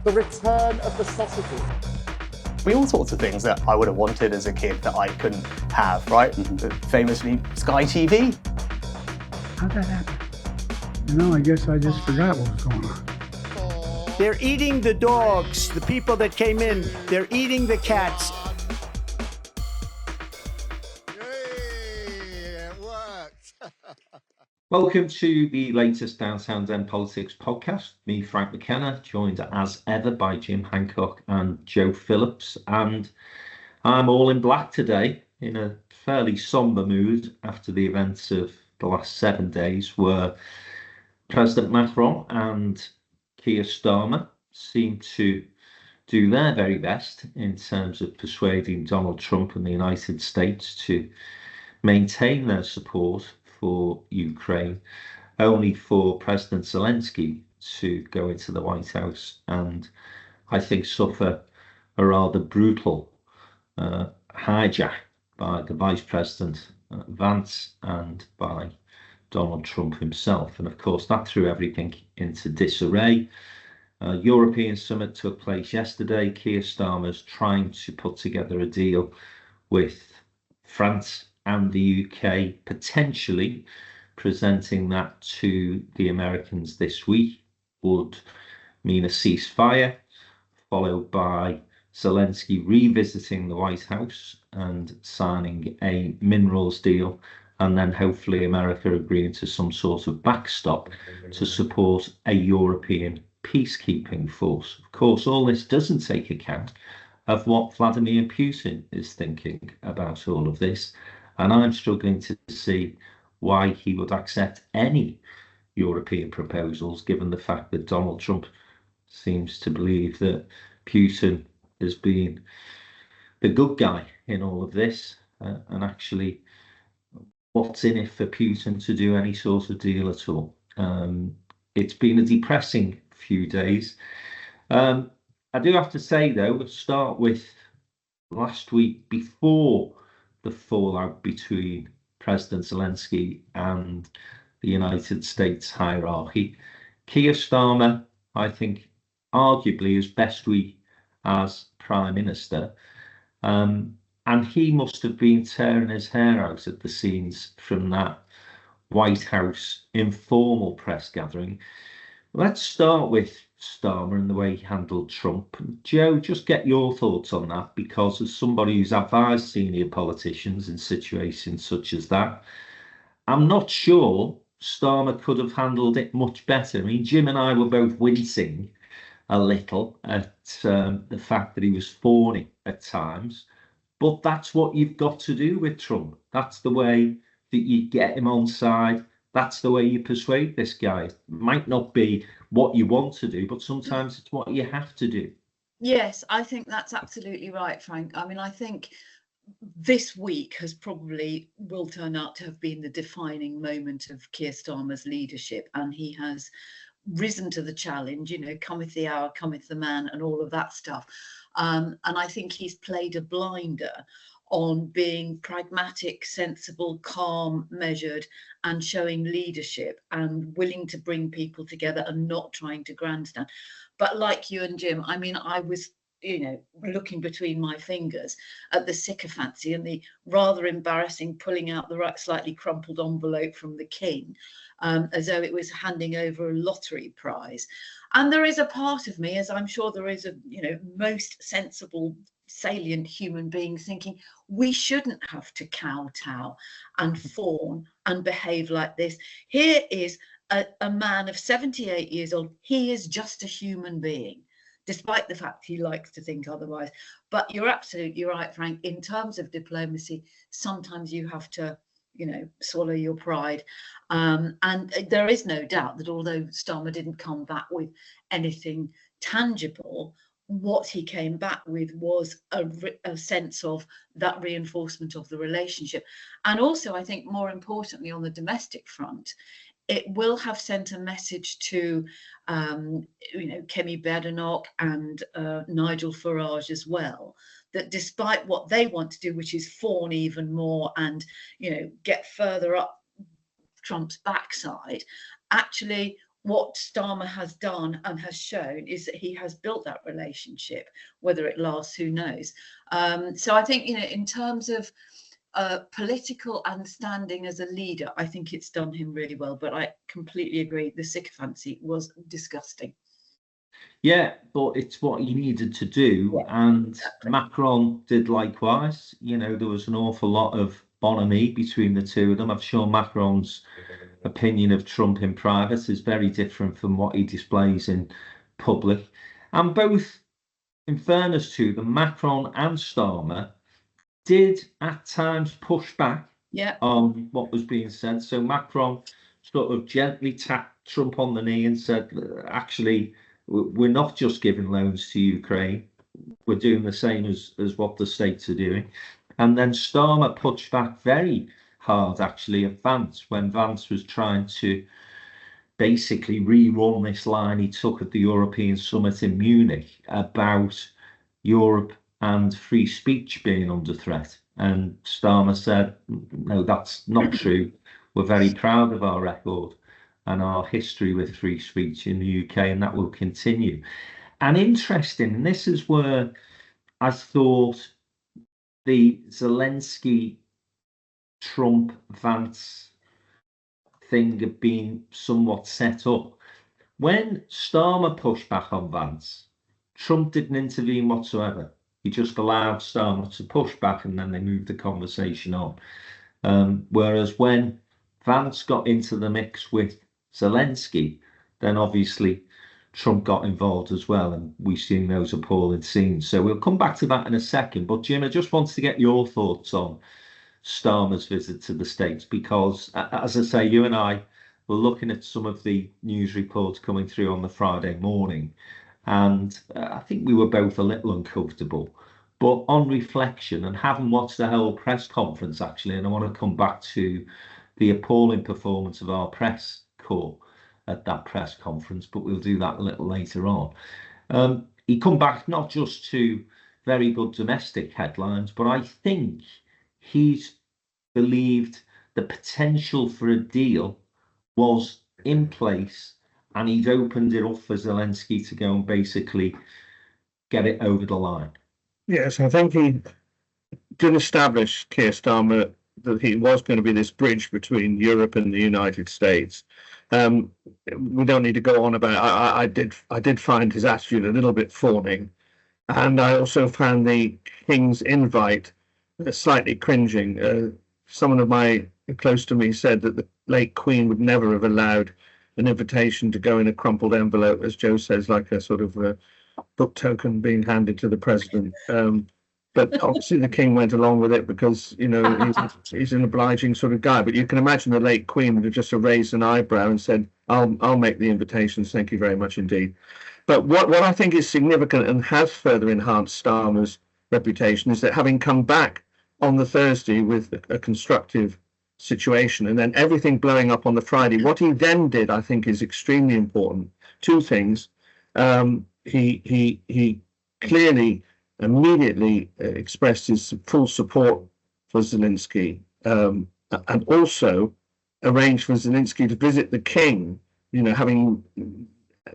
the return of the sausages. All sorts of things that I would have wanted as a kid that I couldn't have, right? Famously, Sky TV. How'd that happen? I guess I just forgot what was going on. They're eating the dogs, the people that came in. They're eating the cats. Hey, it worked. Welcome to the latest Downtown End Politics podcast. Me, Frank McKenna, joined as ever by Jim Hancock and Joe Phillips. And I'm all in black today, in a fairly somber mood after the events of the last 7 days, where President Macron and Keir Starmer seem to do their very best in terms of persuading Donald Trump and the United States to maintain their support for Ukraine, only for President Zelensky to go into the White House and, I think, suffer a rather brutal hijack by the Vice President Vance and by Donald Trump himself. And of course, that threw everything into disarray. European summit took place yesterday. Keir Starmer's trying to put together a deal with France and the UK, potentially presenting that to the Americans this week, would mean a ceasefire, followed by Zelensky revisiting the White House and signing a minerals deal, and then hopefully America agreeing to some sort of backstop to support a European peacekeeping force. Of course, all this doesn't take account of what Vladimir Putin is thinking about all of this. And I'm struggling to see why he would accept any European proposals, given the fact that Donald Trump seems to believe that Putin has been the good guy in all of this. And actually, what's in it for Putin to do any sort of deal at all? It's been a depressing few days. I do have to say, though, we'll start with last week before the fallout between President Zelensky and the United States hierarchy. Keir Starmer, I think, arguably his best week as Prime Minister. And he must have been tearing his hair out at the seams from that White House informal press gathering. Let's start with Starmer and the way he handled Trump. Joe, just get your thoughts on that, because as somebody who's advised senior politicians in situations such as that, I'm not sure Starmer could have handled it much better. I mean, Jim and I were both wincing a little at the fact that he was fawning at times, but that's what you've got to do with Trump. That's the way that you get him on side. That's the way you persuade this guy. It might not be what you want to do, but sometimes it's what you have to do. Yes, I think that's absolutely right, Frank. I mean, I think this week will turn out to have been the defining moment of Keir Starmer's leadership, and he has risen to the challenge, cometh the hour, cometh the man, and all of that stuff. And I think he's played a blinder on being pragmatic, sensible, calm, measured, and showing leadership and willing to bring people together and not trying to grandstand. But like you and Jim, I mean, I was, looking between my fingers at the sycophancy and the rather embarrassing pulling out the slightly crumpled envelope from the King, as though it was handing over a lottery prize. And there is a part of me, as I'm sure there is most sensible, salient human beings, thinking we shouldn't have to kowtow and fawn and behave like this. Here is a man of 78 years old. He is just a human being, despite the fact he likes to think otherwise. But you're absolutely right, Frank. In terms of diplomacy, sometimes you have to, swallow your pride. And there is no doubt that although Starmer didn't come back with anything tangible, what he came back with was a sense of that reinforcement of the relationship. And also, I think more importantly, on the domestic front, it will have sent a message to, Kemi Badenoch and Nigel Farage as well, that despite what they want to do, which is fawn even more and, get further up Trump's backside, actually what Starmer has done and has shown is that he has built that relationship. Whether it lasts, who knows? So I think, in terms of political and standing as a leader, I think it's done him really well. But I completely agree, the sycophancy was disgusting. Yeah, but it's what he needed to do, and exactly. Macron did likewise. There was an awful lot of bonhomie between the two of them. I'm sure Macron's opinion of Trump in private is very different from what he displays in public. And both, in fairness to them, Macron and Starmer did at times push back on what was being said. So Macron sort of gently tapped Trump on the knee and said, actually, we're not just giving loans to Ukraine, we're doing the same as what the States are doing. And then Starmer pushed back very hard, actually, at Vance, when Vance was trying to basically rerun this line he took at the European summit in Munich about Europe and free speech being under threat. And Starmer said, no, that's not true. We're very proud of our record and our history with free speech in the UK, and that will continue. And interesting, and this is where I thought the Zelensky-Trump-Vance thing had been somewhat set up. When Starmer pushed back on Vance, Trump didn't intervene whatsoever. He just allowed Starmer to push back, and then they moved the conversation on. Whereas when Vance got into the mix with Zelensky, then obviously Trump got involved as well, and we've seen those appalling scenes. So we'll come back to that in a second. But Jim, I just wanted to get your thoughts on Starmer's visit to the States, because, as I say, you and I were looking at some of the news reports coming through on the Friday morning, and I think we were both a little uncomfortable. But on reflection, and having watched the whole press conference, actually, and I want to come back to the appalling performance of our press corps at that press conference, but we'll do that a little later on. He come back not just to very good domestic headlines, but I think he's believed the potential for a deal was in place, and he'd opened it up for Zelensky to go and basically get it over the line. Yes, I think he did establish, Keir Starmer, that he was going to be this bridge between Europe and the United States. We don't need to go on about it. I did find his attitude a little bit fawning, and I also found the King's invite slightly cringing. Someone of my close to me said that the late Queen would never have allowed an invitation to go in a crumpled envelope, as Joe says, like a sort of book token being handed to the president. But obviously the King went along with it because, he's an obliging sort of guy. But you can imagine the late Queen would have just raised an eyebrow and said, I'll make the invitations, thank you very much indeed. But what I think is significant and has further enhanced Starmer's reputation is that, having come back on the Thursday with a constructive situation and then everything blowing up on the Friday, what he then did, I think, is extremely important. Two things. He clearly immediately expressed his full support for Zelensky, and also arranged for Zelensky to visit the King, having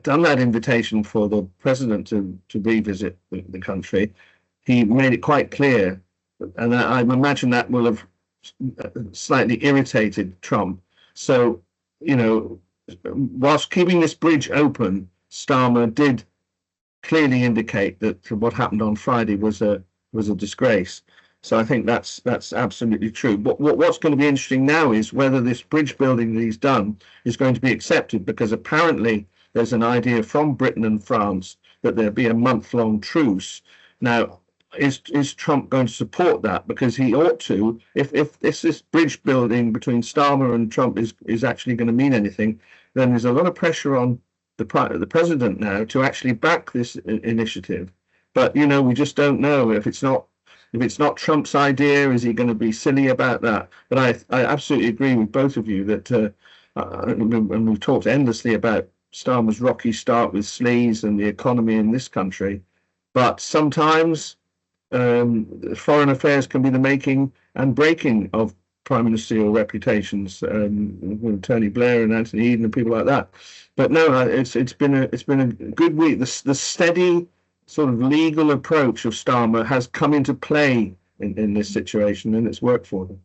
done that invitation for the president to revisit the country. He made it quite clear, and I imagine that will have slightly irritated Trump. So, whilst keeping this bridge open, Starmer did clearly indicate that what happened on Friday was a disgrace. So I think that's absolutely true. What's going to be interesting now is whether this bridge building that he's done is going to be accepted, because apparently there's an idea from Britain and France that there be a month-long truce. Now, is Trump going to support that? Because he ought to. If this bridge building between Starmer and Trump is actually going to mean anything, then there's a lot of pressure on the president now to actually back this initiative. But we just don't know. If it's not Trump's idea, is he going to be silly about that? But I absolutely agree with both of you that and we've talked endlessly about Starmer's rocky start with sleaze and the economy in this country, but sometimes foreign affairs can be the making and breaking of prime ministerial reputations, with Tony Blair and Anthony Eden and people like that. But no, it's been a good week. The steady sort of legal approach of Starmer has come into play in this situation, and it's worked for them.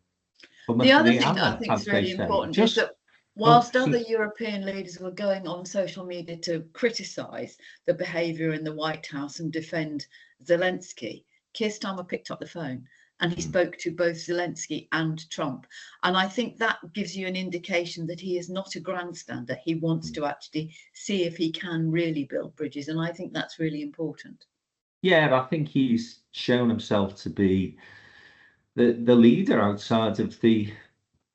The other thing that I think is really important is that whilst other European leaders were going on social media to criticise the behaviour in the White House and defend Zelensky, Keir Starmer picked up the phone and he spoke to both Zelensky and Trump. And I think that gives you an indication that he is not a grandstander. He wants to actually see if he can really build bridges. And I think that's really important. Yeah, I think he's shown himself to be the leader outside of the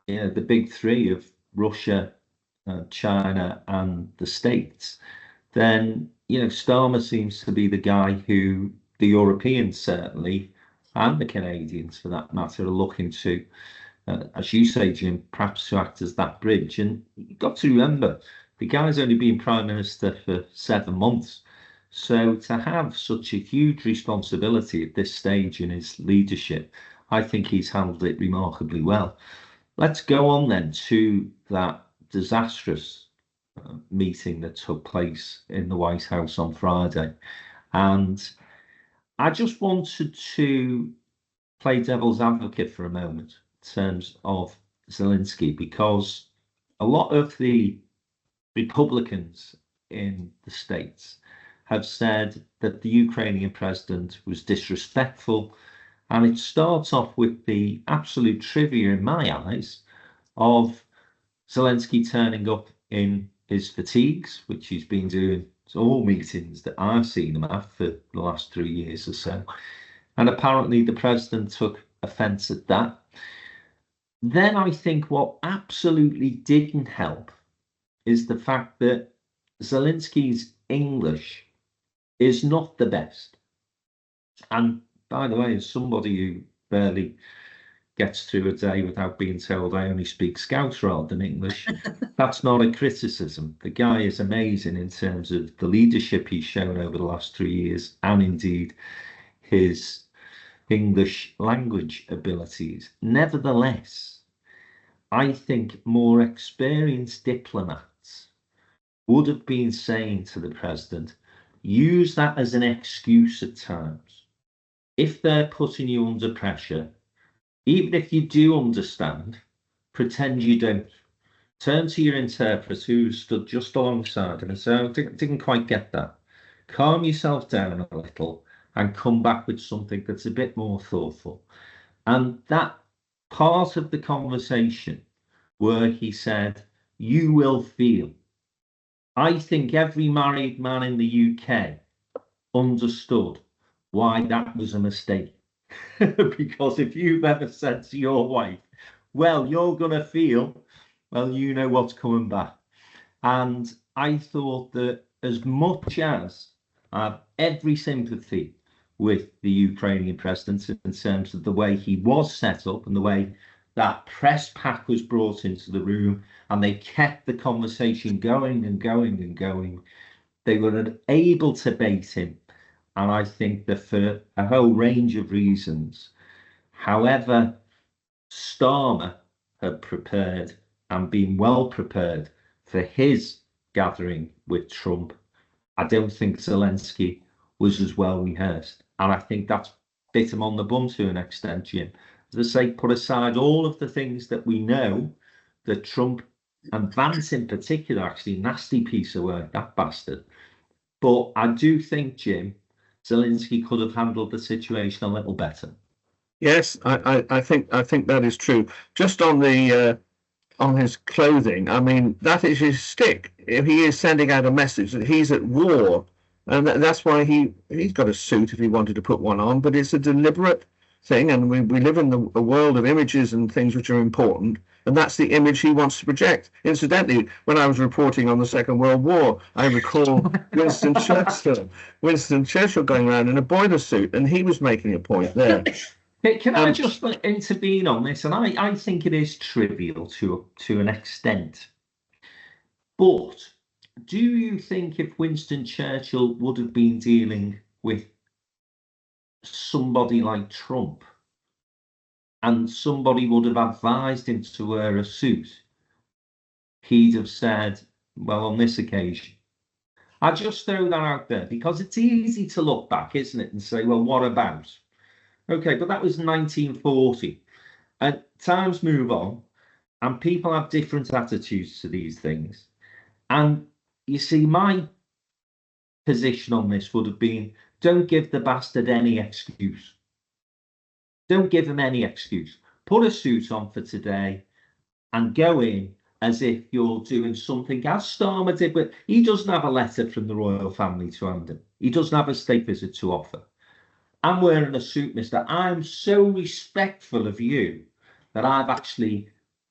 big three of Russia, China and the States. Then, Starmer seems to be the guy who the Europeans certainly, and the Canadians for that matter, are looking to, as you say, Jim, perhaps to act as that bridge. And you've got to remember, the guy's only been Prime Minister for 7 months. So to have such a huge responsibility at this stage in his leadership, I think he's handled it remarkably well. Let's go on then to that disastrous meeting that took place in the White House on Friday. And I just wanted to play devil's advocate for a moment in terms of Zelensky, because a lot of the Republicans in the States have said that the Ukrainian president was disrespectful. And it starts off with the absolute trivia, in my eyes, of Zelensky turning up in his fatigues, which he's been doing to all meetings that I've seen him at for the last 3 years or so. And apparently the president took offence at that. Then I think what absolutely didn't help is the fact that Zelensky's English is not the best. And by the way, as somebody who barely gets through a day without being told I only speak Scouse rather than English, that's not a criticism. The guy is amazing in terms of the leadership he's shown over the last 3 years, and indeed his English language abilities. Nevertheless, I think more experienced diplomats would have been saying to the president, use that as an excuse at times. If they're putting you under pressure, even if you do understand, pretend you don't. Turn to your interpreter who stood just alongside him and say, I didn't quite get that. Calm yourself down a little and come back with something that's a bit more thoughtful. And that part of the conversation where he said, you will feel. I think every married man in the UK understood why that was a mistake. Because if you've ever said to your wife, well, you're going to feel, well, you know what's coming back. And I thought that as much as I have every sympathy with the Ukrainian president in terms of the way he was set up and the way that press pack was brought into the room, and they kept the conversation going and going and going, they were able to bait him. And I think that for a whole range of reasons, however Starmer had prepared and been well prepared for his gathering with Trump, I don't think Zelensky was as well rehearsed. And I think that's bit him on the bum to an extent, Jim. As I say, put aside all of the things that we know that Trump and Vance in particular, actually, nasty piece of work, that bastard. But I do think, Jim, Zelensky could have handled the situation a little better. Yes, I think that is true. Just on the on his clothing, I mean, that is his stick. If he is sending out a message that he's at war, and that's why he's got a suit if he wanted to put one on. But it's a deliberate thing, and we live in a world of images and things which are important, and that's the image he wants to project. Incidentally, when I was reporting on the Second World War, I recall Winston Churchill going around in a boiler suit, and he was making a point there. Can I just intervene on this? And I think it is trivial to an extent. But do you think if Winston Churchill would have been dealing with somebody like Trump, and somebody would have advised him to wear a suit, he'd have said, well, on this occasion. I just throw that out there because it's easy to look back, isn't it, and say, well, what about? Okay, but that was 1940. And times move on, and people have different attitudes to these things. And you see, my position on this would have been, don't give the bastard any excuse. Don't give him any excuse. Put a suit on for today and go in as if you're doing something, as Starmer did, but he doesn't have a letter from the royal family to hand him. He doesn't have a state visit to offer. I'm wearing a suit, mister. I'm so respectful of you that I've actually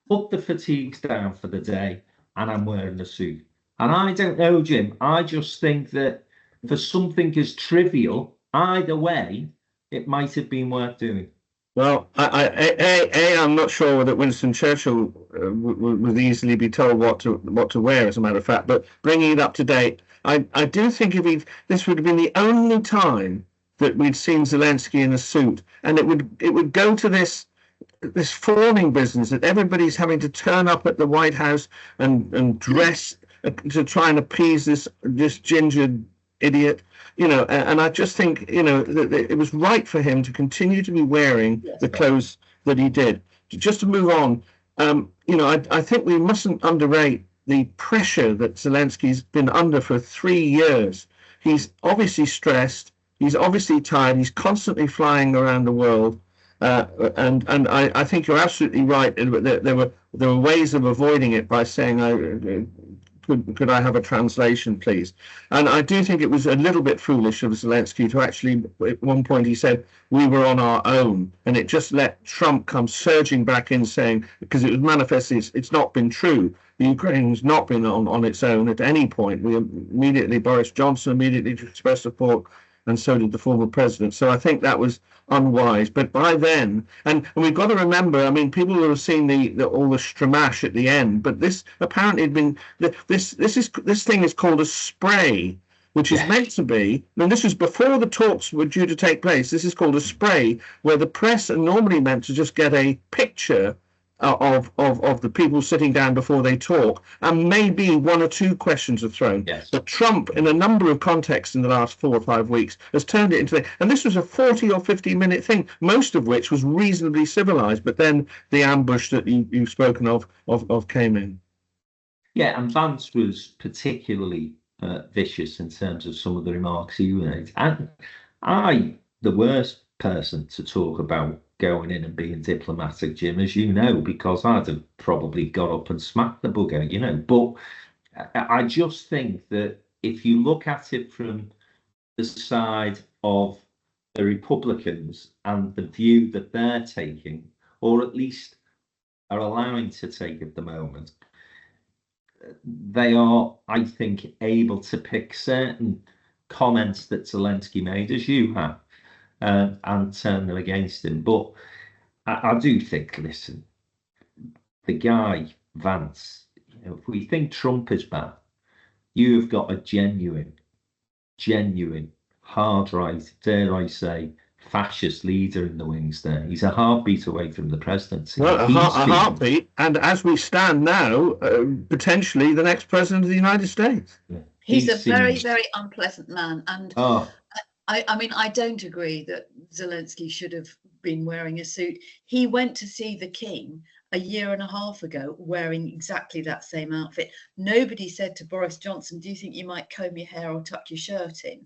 put the fatigues down for the day and I'm wearing a suit. And I don't know, Jim, I just think that for something as trivial, either way, it might have been worth doing. Well, I'm not sure that Winston Churchill would easily be told what to wear, as a matter of fact. But bringing it up to date, I do think this would have been the only time that we'd seen Zelensky in a suit, and it would go to this fawning business that everybody's having to turn up at the White House and dress to try and appease this gingered idiot. And I just think, that it was right for him to continue to be wearing the clothes that he did. Just to move on, I think we mustn't underrate the pressure that Zelensky's been under for 3 years. He's obviously stressed. He's obviously tired. He's constantly flying around the world. And I think you're absolutely right. There were ways of avoiding it by saying, could I have a translation, please? And I do think it was a little bit foolish of Zelensky to actually, at one point he said, we were on our own. And it just let Trump come surging back in saying, because it was manifest, it's not been true. The Ukraine's not been on its own at any point. Boris Johnson immediately expressed support, and so did the former president. So I think that was unwise. But by then, and we've got to remember, I mean, people will have seen all the stramash at the end, but this apparently had been this thing is called a spray, which is meant to be, and this was before the talks were due to take place. This is called a spray, where the press are normally meant to just get a picture of the people sitting down before they talk, and maybe 1 or 2 questions are thrown. Yes. But Trump, in a number of contexts in the last 4 or 5 weeks, has turned it into and this was a 40 or 50-minute thing, most of which was reasonably civilized. But then the ambush that you've spoken of came in. Yeah, and Vance was particularly vicious in terms of some of the remarks he made. And the worst person to talk about going in and being diplomatic, Jim, as you know, because I'd have probably got up and smacked the bugger, But I just think that if you look at it from the side of the Republicans and the view that they're taking, or at least are allowing to take at the moment, they are, I think, able to pick certain comments that Zelensky made, as you have, and turn them against him. But I do think, listen, the guy, Vance, if we think Trump is bad, you've got a genuine, hard right, dare I say, fascist leader in the wings there. He's a heartbeat away from the presidency. Well, a heartbeat, and as we stand now, potentially the next president of the United States. Yeah. He's a very, very unpleasant man. And I mean, I don't agree that Zelensky should have been wearing a suit. He went to see the king a year and a half ago wearing exactly that same outfit. Nobody said to Boris Johnson, do you think you might comb your hair or tuck your shirt in?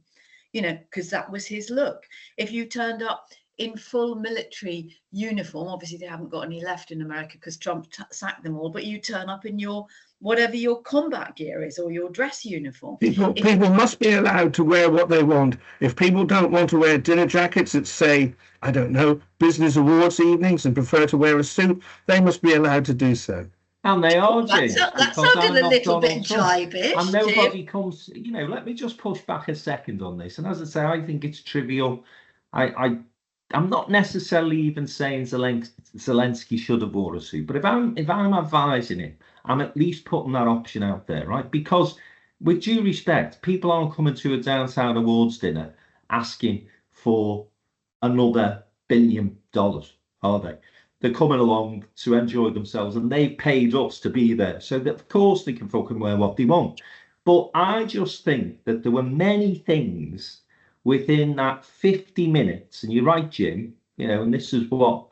Because that was his look. If you turned up in full military uniform, obviously they haven't got any left in America because Trump sacked them all, but you turn up in your whatever your combat gear is or your dress uniform. People must be allowed to wear what they want. If people don't want to wear dinner jackets that say, I don't know, business awards evenings and prefer to wear a suit, they must be allowed to do so. And they are, Jim. That sounded a little bit jibe-ish. And nobody comes, let me just push back a second on this. And as I say, I think it's trivial. I'm not necessarily even saying Zelensky should have wore a suit, but if I'm advising him, I'm at least putting that option out there, right? Because with due respect, people aren't coming to a downtown awards dinner asking for another $1 billion, are they? they're coming along to enjoy themselves, and they paid us to be there. So that, of course, they can fucking wear what they want. But I just think that there were many things within that 50 minutes, and you're right, Jim, and this is what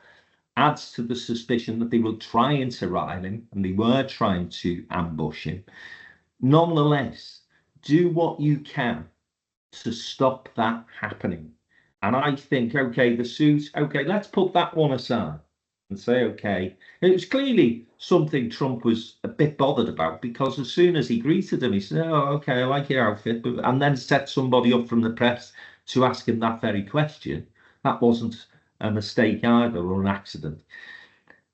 adds to the suspicion that they were trying to rile him and they were trying to ambush him. Nonetheless, do what you can to stop that happening. And I think, okay, the suit, okay, let's put that one aside and say, okay, it was clearly something Trump was a bit bothered about, because as soon as he greeted him, he said, oh, okay, I like your outfit, and then set somebody up from the press to ask him that very question. That wasn't a mistake either, or an accident.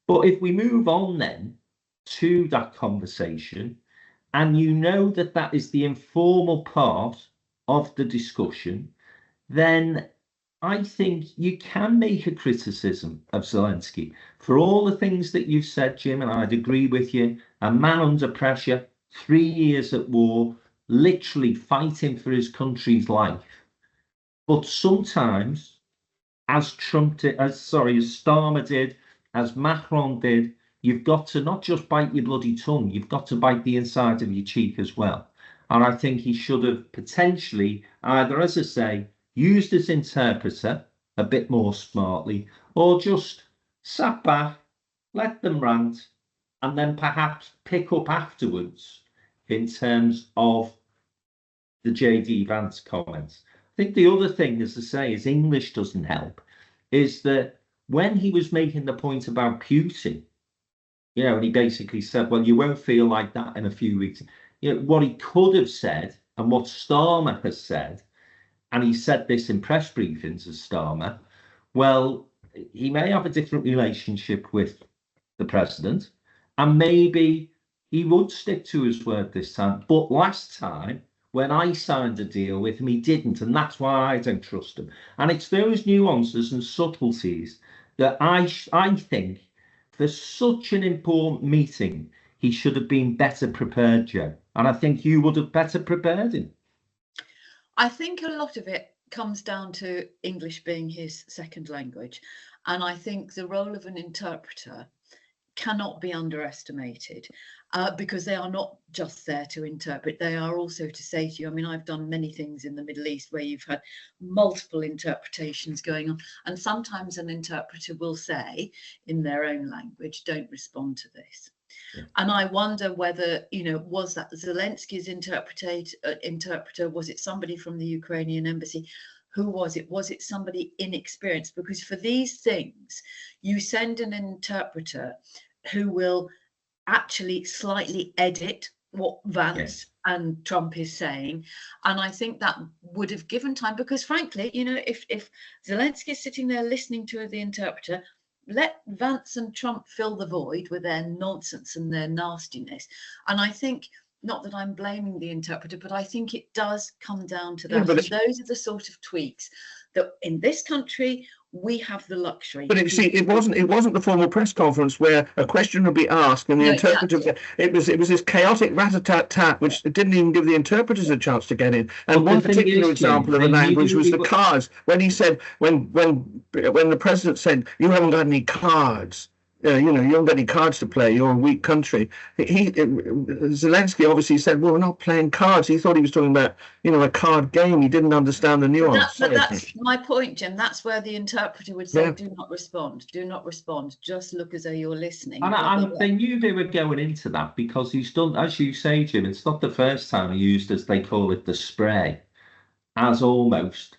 But if we move on then to that conversation, and that that is the informal part of the discussion, then I think you can make a criticism of Zelensky for all the things that you've said, Jim, and I'd agree with you. A man under pressure, 3 years at war, literally fighting for his country's life. But sometimes, as Starmer did, as Macron did, you've got to not just bite your bloody tongue, you've got to bite the inside of your cheek as well. And I think he should have potentially either, as I say, used his interpreter a bit more smartly, or just sat back, let them rant, and then perhaps pick up afterwards in terms of the JD Vance comments. I think the other thing, as I say, is English doesn't help, is that when he was making the point about Putin, and he basically said, well, you won't feel like that in a few weeks. What he could have said, and what Starmer has said, and he said this in press briefings as Starmer, well, he may have a different relationship with the president, and maybe he would stick to his word this time. But last time, when I signed a deal with him, he didn't, and that's why I don't trust him. And it's those nuances and subtleties that I think, for such an important meeting, he should have been better prepared, Joe. And I think you would have better prepared him. I think a lot of it comes down to English being his second language. And I think the role of an interpreter cannot be underestimated, because they are not just there to interpret, they are also to say to you, I mean, I've done many things in the Middle East where you've had multiple interpretations going on, and sometimes an interpreter will say in their own language, don't respond to this. Yeah. And I wonder whether, was that Zelensky's interpreter? Was it somebody from the Ukrainian embassy? Who was it? Was it somebody inexperienced? Because for these things, you send an interpreter who will actually slightly edit what Vance and Trump is saying. And I think that would have given time, because frankly, if Zelensky is sitting there listening to the interpreter, let Vance and Trump fill the void with their nonsense and their nastiness. And I think, not that I'm blaming the interpreter, but I think it does come down to that. Yeah, those are the sort of tweaks that in this country we have the luxury. But it wasn't the formal press conference where a question would be asked and the interpreter. Exactly. It was this chaotic rat-a-tat-tat, which didn't even give the interpreters a chance to get in. And one particular example of the language was the cards. When he said, when the president said, "You haven't got any cards." You haven't got any cards to play. You're a weak country. Zelensky obviously said, "Well, we're not playing cards." He thought he was talking about, a card game. He didn't understand the nuance. But that's my point, Jim. That's where the interpreter would say, "Do not respond. Do not respond. Just look as though you're listening." And they knew they were going into that, because he's done, as you say, Jim. It's not the first time he used, as they call it, the spray, as almost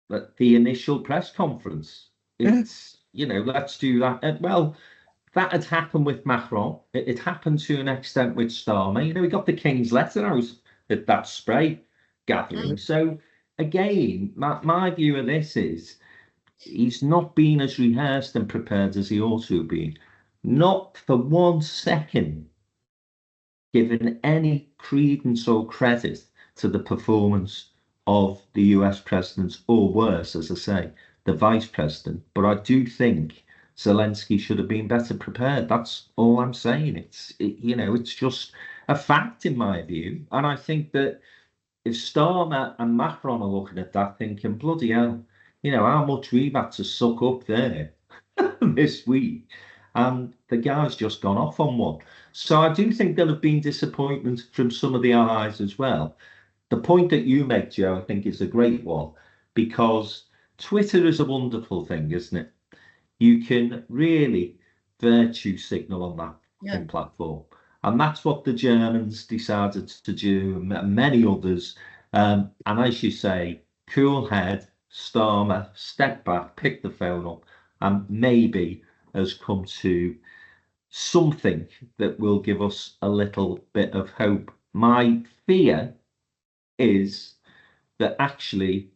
the initial press conference. It's let's do that. Well, that had happened with Macron. It happened to an extent with Starmer. We got the King's letter out at that spray gathering. So again, my view of this is he's not been as rehearsed and prepared as he ought to have been. Not for 1 second given any credence or credit to the performance of the US president, or worse, as I say, the vice president. But I do think Zelensky should have been better prepared. That's all I'm saying. It's just a fact in my view. And I think that if Starmer and Macron are looking at that thinking, bloody hell, how much we've had to suck up there this week, and the guy's just gone off on one. So I do think there'll have been disappointment from some of the allies as well. The point that you make, Joe, I think is a great one, because Twitter is a wonderful thing, isn't it? You can really virtue signal on that platform. And that's what the Germans decided to do, and many others. And as you say, cool head, Starmer, step back, pick the phone up, and maybe has come to something that will give us a little bit of hope. My fear is that actually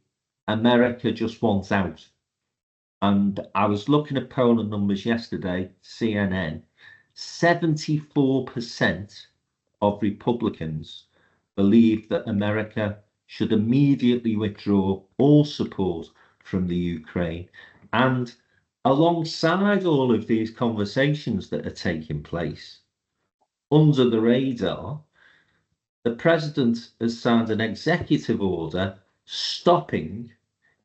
America just wants out. And I was looking at polling numbers yesterday, CNN, 74% of Republicans believe that America should immediately withdraw all support from the Ukraine. And alongside all of these conversations that are taking place, under the radar, the president has signed an executive order stopping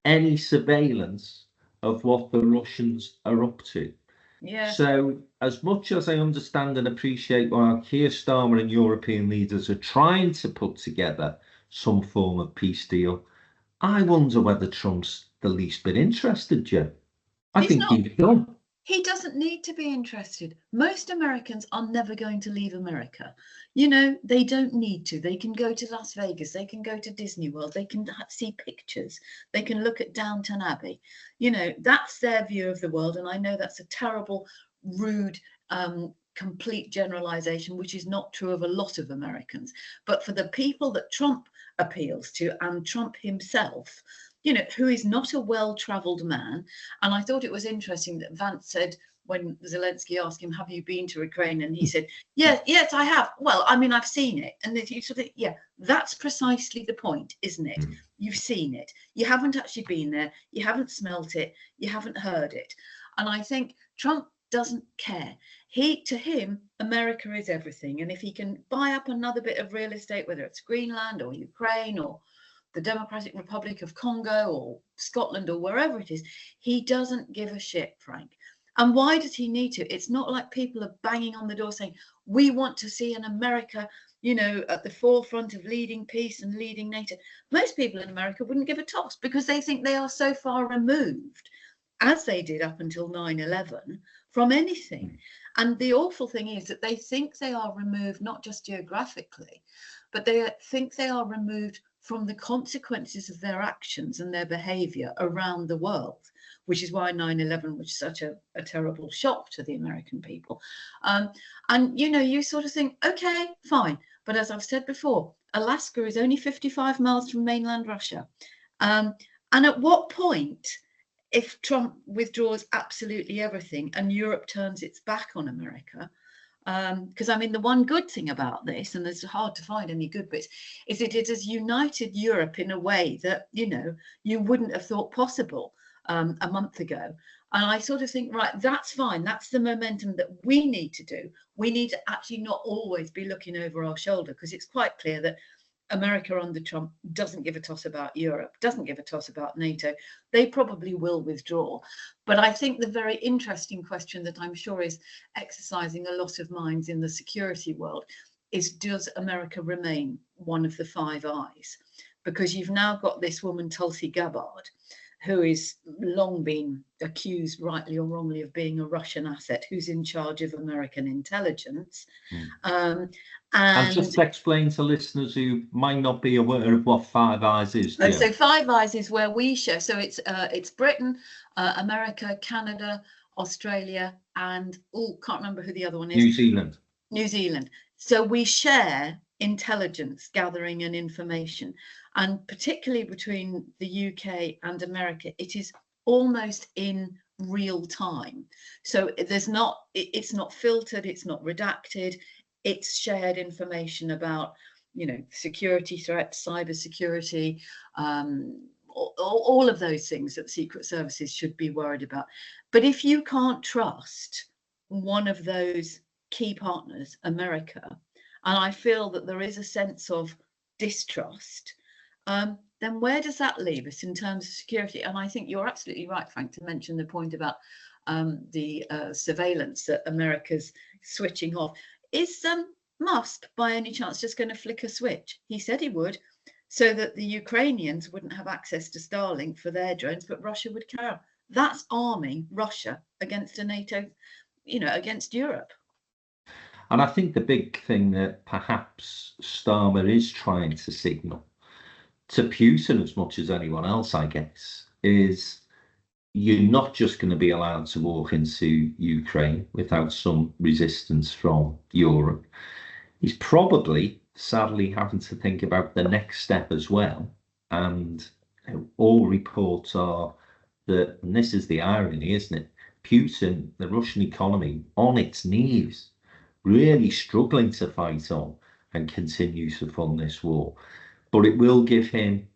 any surveillance of what the Russians are up to. Yeah. So, as much as I understand and appreciate why Keir Starmer and European leaders are trying to put together some form of peace deal, I wonder whether Trump's the least bit interested, Joe. I think he's done. He doesn't need to be interested. Most Americans are never going to leave America. You know, they don't need to. They can go to Las Vegas. They can go to Disney World. They can see pictures. They can look at Downton Abbey. You know, that's their view of the world. And I know that's a terrible, rude, complete generalization, which is not true of a lot of Americans. But for the people that Trump appeals to, and Trump himself, you know, who is not a well-traveled man. And I thought it was interesting that Vance said, when Zelensky asked him, have you been to Ukraine? And he said, yes, I have. Well, I mean, I've seen it. And you sort of, that's precisely the point, isn't it? You've seen it. You haven't actually been there. You haven't smelt it. You haven't heard it. And I think Trump doesn't care. To him, America is everything. And if he can buy up another bit of real estate, whether it's Greenland or Ukraine or the Democratic Republic of Congo or Scotland or wherever it is, he doesn't give a shit, Frank. And why does he need to? It's not like people are banging on the door saying, we want to see an America, you know, at the forefront of leading peace and leading NATO. Most people in America wouldn't give a toss because they think they are so far removed, as they did up until 9/11, from anything. And the awful thing is that they think they are removed, not just geographically, but they think they are removed from the consequences of their actions and their behavior around the world, which is why 9/11 was such a terrible shock to the American people. And, you know, you sort of think, OK, fine. But as I've said before, Alaska is only 55 miles from mainland Russia. And at what point, if Trump withdraws absolutely everything and Europe turns its back on America, because I mean, the one good thing about this, and it's hard to find any good bits, is that it has united Europe in a way that, you know, you wouldn't have thought possible a month ago. And I sort of think, right, that's fine. That's the momentum that we need to do. We need to actually not always be looking over our shoulder, because it's quite clear that America under Trump doesn't give a toss about Europe, doesn't give a toss about NATO. They probably will withdraw. But I think the very interesting question that I'm sure is exercising a lot of minds in the security world is, does America remain one of the Five Eyes? Because you've now got this woman, Tulsi Gabbard, who is long been accused, rightly or wrongly, of being a Russian asset, who's in charge of American intelligence. And just explain to listeners who might not be aware of what Five Eyes is. So Five Eyes is where we share. So it's Britain, America, Canada, Australia, and can't remember who the other one is. New Zealand. So we share intelligence gathering and information, and particularly between the UK and America, it is almost in real time. So it's not filtered, it's not redacted. It's shared information about, you know, security threats, cyber security, all of those things that secret services should be worried about. But if you can't trust one of those key partners, America, and I feel that there is a sense of distrust, then where does that leave us in terms of security? And I think you're absolutely right, Frank, to mention the point about the surveillance that America's switching off. Is Musk, by any chance, just going to flick a switch? He said he would, so that the Ukrainians wouldn't have access to Starlink for their drones, but Russia would carry on. That's arming Russia against a NATO, against Europe. And I think the big thing that perhaps Starmer is trying to signal to Putin as much as anyone else, I guess, is you're not just going to be allowed to walk into Ukraine without some resistance from Europe. He's probably, sadly, having to think about the next step as well. And all reports are that, and this is the irony, isn't it? Putin, the Russian economy, on its knees, really struggling to fight on and continue to fund this war. But it will give him,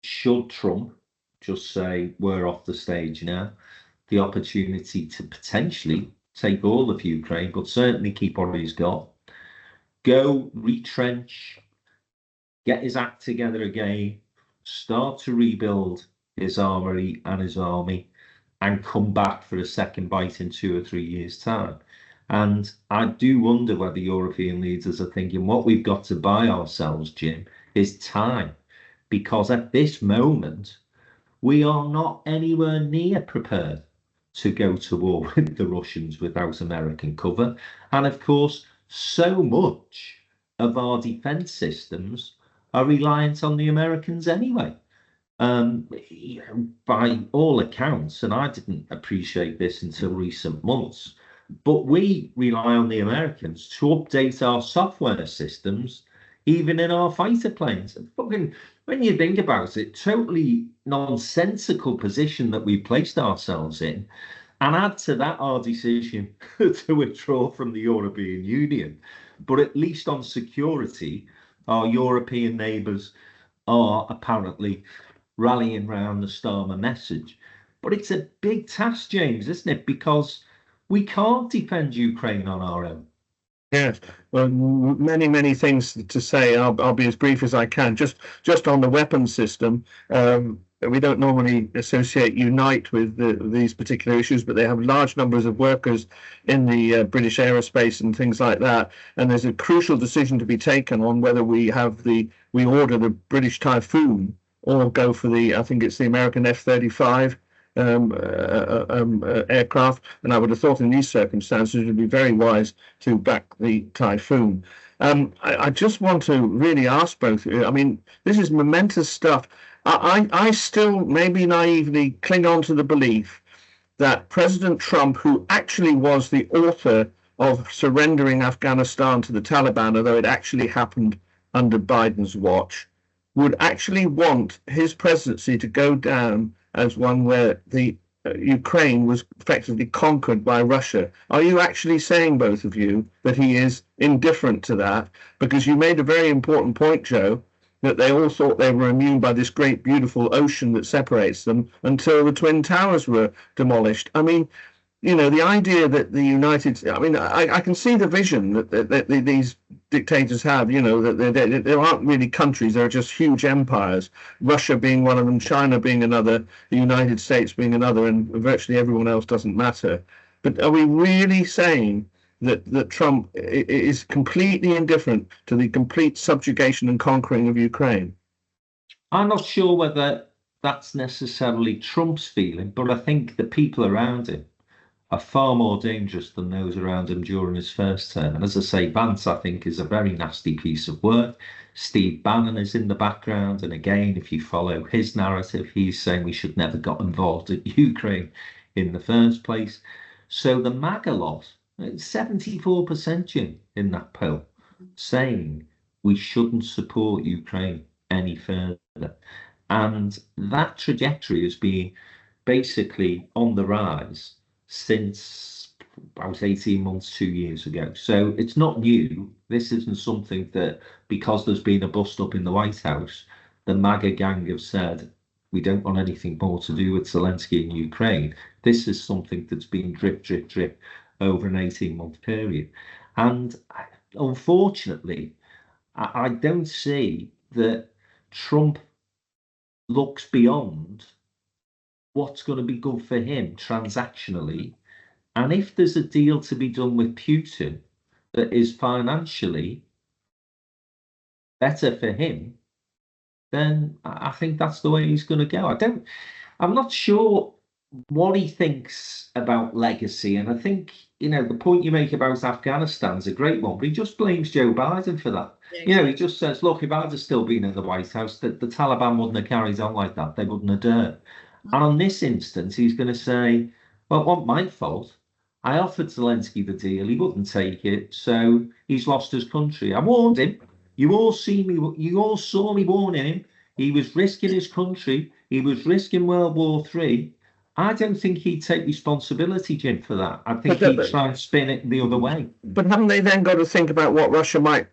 should Trump just say, we're off the stage now, the opportunity to potentially take all of Ukraine, but certainly keep what he's got, go retrench, get his act together again, start to rebuild his armory and his army, and come back for a second bite in 2 or 3 years' time. And I do wonder whether European leaders are thinking what we've got to buy ourselves, Jim, is time. Because at this moment, we are not anywhere near prepared to go to war with the Russians without American cover. And of course, so much of our defense systems are reliant on the Americans anyway. By all accounts, and I didn't appreciate this until recent months, but we rely on the Americans to update our software systems, even in our fighter planes. Fucking, when you think about it, totally nonsensical position that we placed ourselves in. And add to that our decision to withdraw from the European Union. But at least on security, our European neighbours are apparently rallying round the Starmer message. But it's a big task, James, isn't it? Because we can't defend Ukraine on our own. Yes, well, many, many things to say. I'll be as brief as I can. Just on the weapons system, we don't normally associate Unite with these particular issues, but they have large numbers of workers in the British aerospace and things like that. And there's a crucial decision to be taken on whether we order the British Typhoon or go for I think it's the American F-35 aircraft. And I would have thought in these circumstances it would be very wise to back the Typhoon. I just want to really ask both of you, I mean, this is momentous stuff. I still maybe naively cling on to the belief that President Trump, who actually was the author of surrendering Afghanistan to the Taliban, although it actually happened under Biden's watch, would actually want his presidency to go down as one where the Ukraine was effectively conquered by Russia. Are you actually saying, both of you, that he is indifferent to that? Because you made a very important point, Joe, that they all thought they were immune by this great, beautiful ocean that separates them until the Twin Towers were demolished. I mean, you know, the idea that the I can see the vision that these dictators have, you know, that there aren't really countries, there are just huge empires, Russia being one of them, China being another, the United States being another, and virtually everyone else doesn't matter. But are we really saying that Trump is completely indifferent to the complete subjugation and conquering of Ukraine? I'm not sure whether that's necessarily Trump's feeling, but I think the people around him are far more dangerous than those around him during his first term. And as I say, Vance, I think, is a very nasty piece of work. Steve Bannon is in the background. And again, if you follow his narrative, he's saying we should never got involved at Ukraine in the first place. So the MAGA lot, 74% Jim, in that poll, saying we shouldn't support Ukraine any further. And that trajectory has been basically on the rise since about 18 months, 2 years ago. So it's not new. This isn't something that, because there's been a bust up in the White House, the MAGA gang have said, we don't want anything more to do with Zelensky in Ukraine. This is something that's been drip, drip, drip over an 18-month period. And unfortunately, I don't see that Trump looks beyond what's going to be good for him transactionally. And if there's a deal to be done with Putin that is financially better for him, then I think that's the way he's going to go. I'm not sure what he thinks about legacy. And I think, the point you make about Afghanistan's a great one, but he just blames Joe Biden for that. Yeah, He just says, look, if I'd have still been in the White House, the Taliban wouldn't have carried on like that. They wouldn't have done. And on this instance, he's going to say, well, it wasn't my fault. I offered Zelensky the deal. He wouldn't take it. So he's lost his country. I warned him. You all saw me warning him. He was risking his country. He was risking World War III. I don't think he'd take responsibility, Jim, for that. I think he'd try and spin it the other way. But haven't they then got to think about what Russia might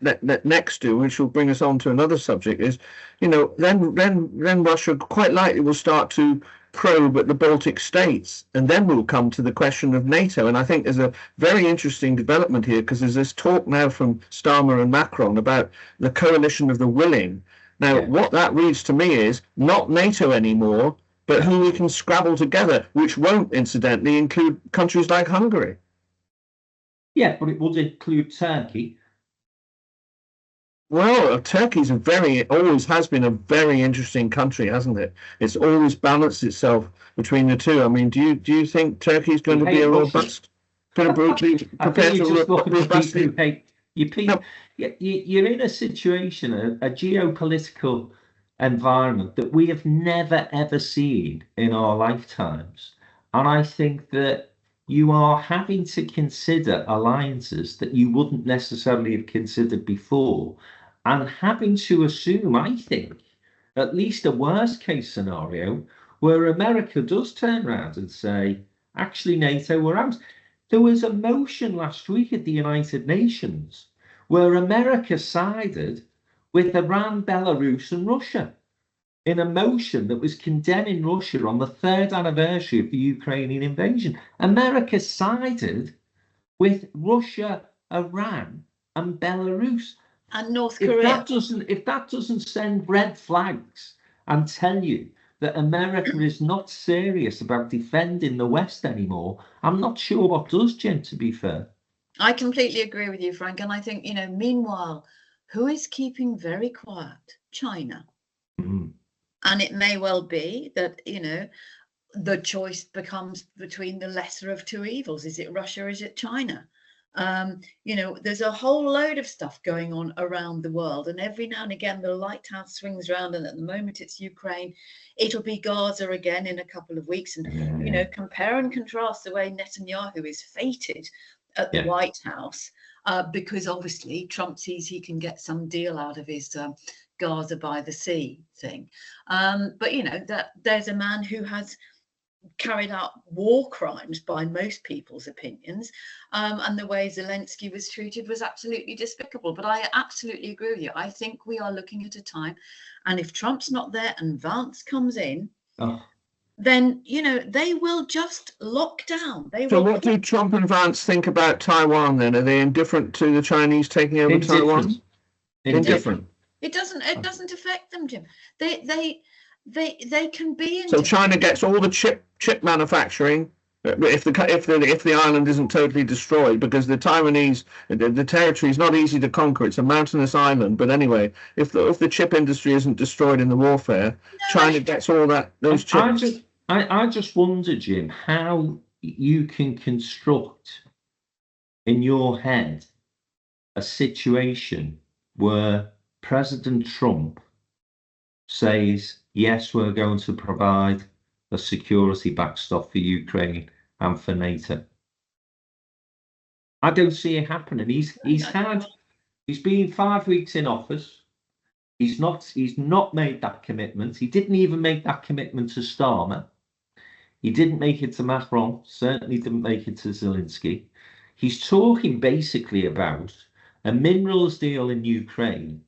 next do, which will bring us on to another subject, is, then Russia quite likely will start to probe at the Baltic states, and then we'll come to the question of NATO. And I think there's a very interesting development here, because there's this talk now from Starmer and Macron about the coalition of the willing. Now, what that reads to me is not NATO anymore, but who we can scrabble together, which won't, incidentally, include countries like Hungary. Yeah, but it would include Turkey. Well, Turkey's always has been a very interesting country, hasn't it? It's always balanced itself between the two. I mean, do you think Turkey's going to be a robust, going to be prepared to robustly? You're in a situation, a geopolitical environment that we have never ever seen in our lifetimes, and I think that you are having to consider alliances that you wouldn't necessarily have considered before, and having to assume, I think, at least a worst case scenario where America does turn around and say, actually, NATO, we're out. There was a motion last week at the United Nations where America sided with Iran, Belarus, and Russia in a motion that was condemning Russia on the 3rd anniversary of the Ukrainian invasion. America sided with Russia, Iran, and Belarus. and North Korea. If that doesn't send red flags and tell you that America is not serious about defending the West anymore, I'm not sure what does, Jim, to be fair. I completely agree with you, Frank. And I think, meanwhile, who is keeping very quiet? China. Mm. And it may well be that, the choice becomes between the lesser of two evils. Is it Russia or is it China? There's a whole load of stuff going on around the world. And every now and again, the lighthouse swings around. And at the moment, it's Ukraine. It'll be Gaza again in a couple of weeks. And, compare and contrast the way Netanyahu is fated at the White House, because obviously Trump sees he can get some deal out of his Gaza by the sea thing. But that there's a man who has carried out war crimes by most people's opinions, and the way Zelensky was treated was absolutely despicable. But I absolutely agree with you. I think we are looking at a time, and if Trump's not there and Vance comes in, then they will just lock down. So what do Trump and Vance think about Taiwan then? Are they indifferent to the Chinese taking over Taiwan? Indifferent. It doesn't affect them, Jim. They can be. So China gets all the chip manufacturing if the island isn't totally destroyed, because the Taiwanese the territory is not easy to conquer. It's a mountainous island. But anyway, if the chip industry isn't destroyed in the warfare, China gets all those chips. I just wonder, Jim, how you can construct in your head a situation where President Trump says, yes, we're going to provide a security backstop for Ukraine and for NATO. I don't see it happening. He's been 5 weeks in office. He's not made that commitment. He didn't even make that commitment to Starmer. He didn't make it to Macron, certainly didn't make it to Zelensky. He's talking basically about a minerals deal in Ukraine,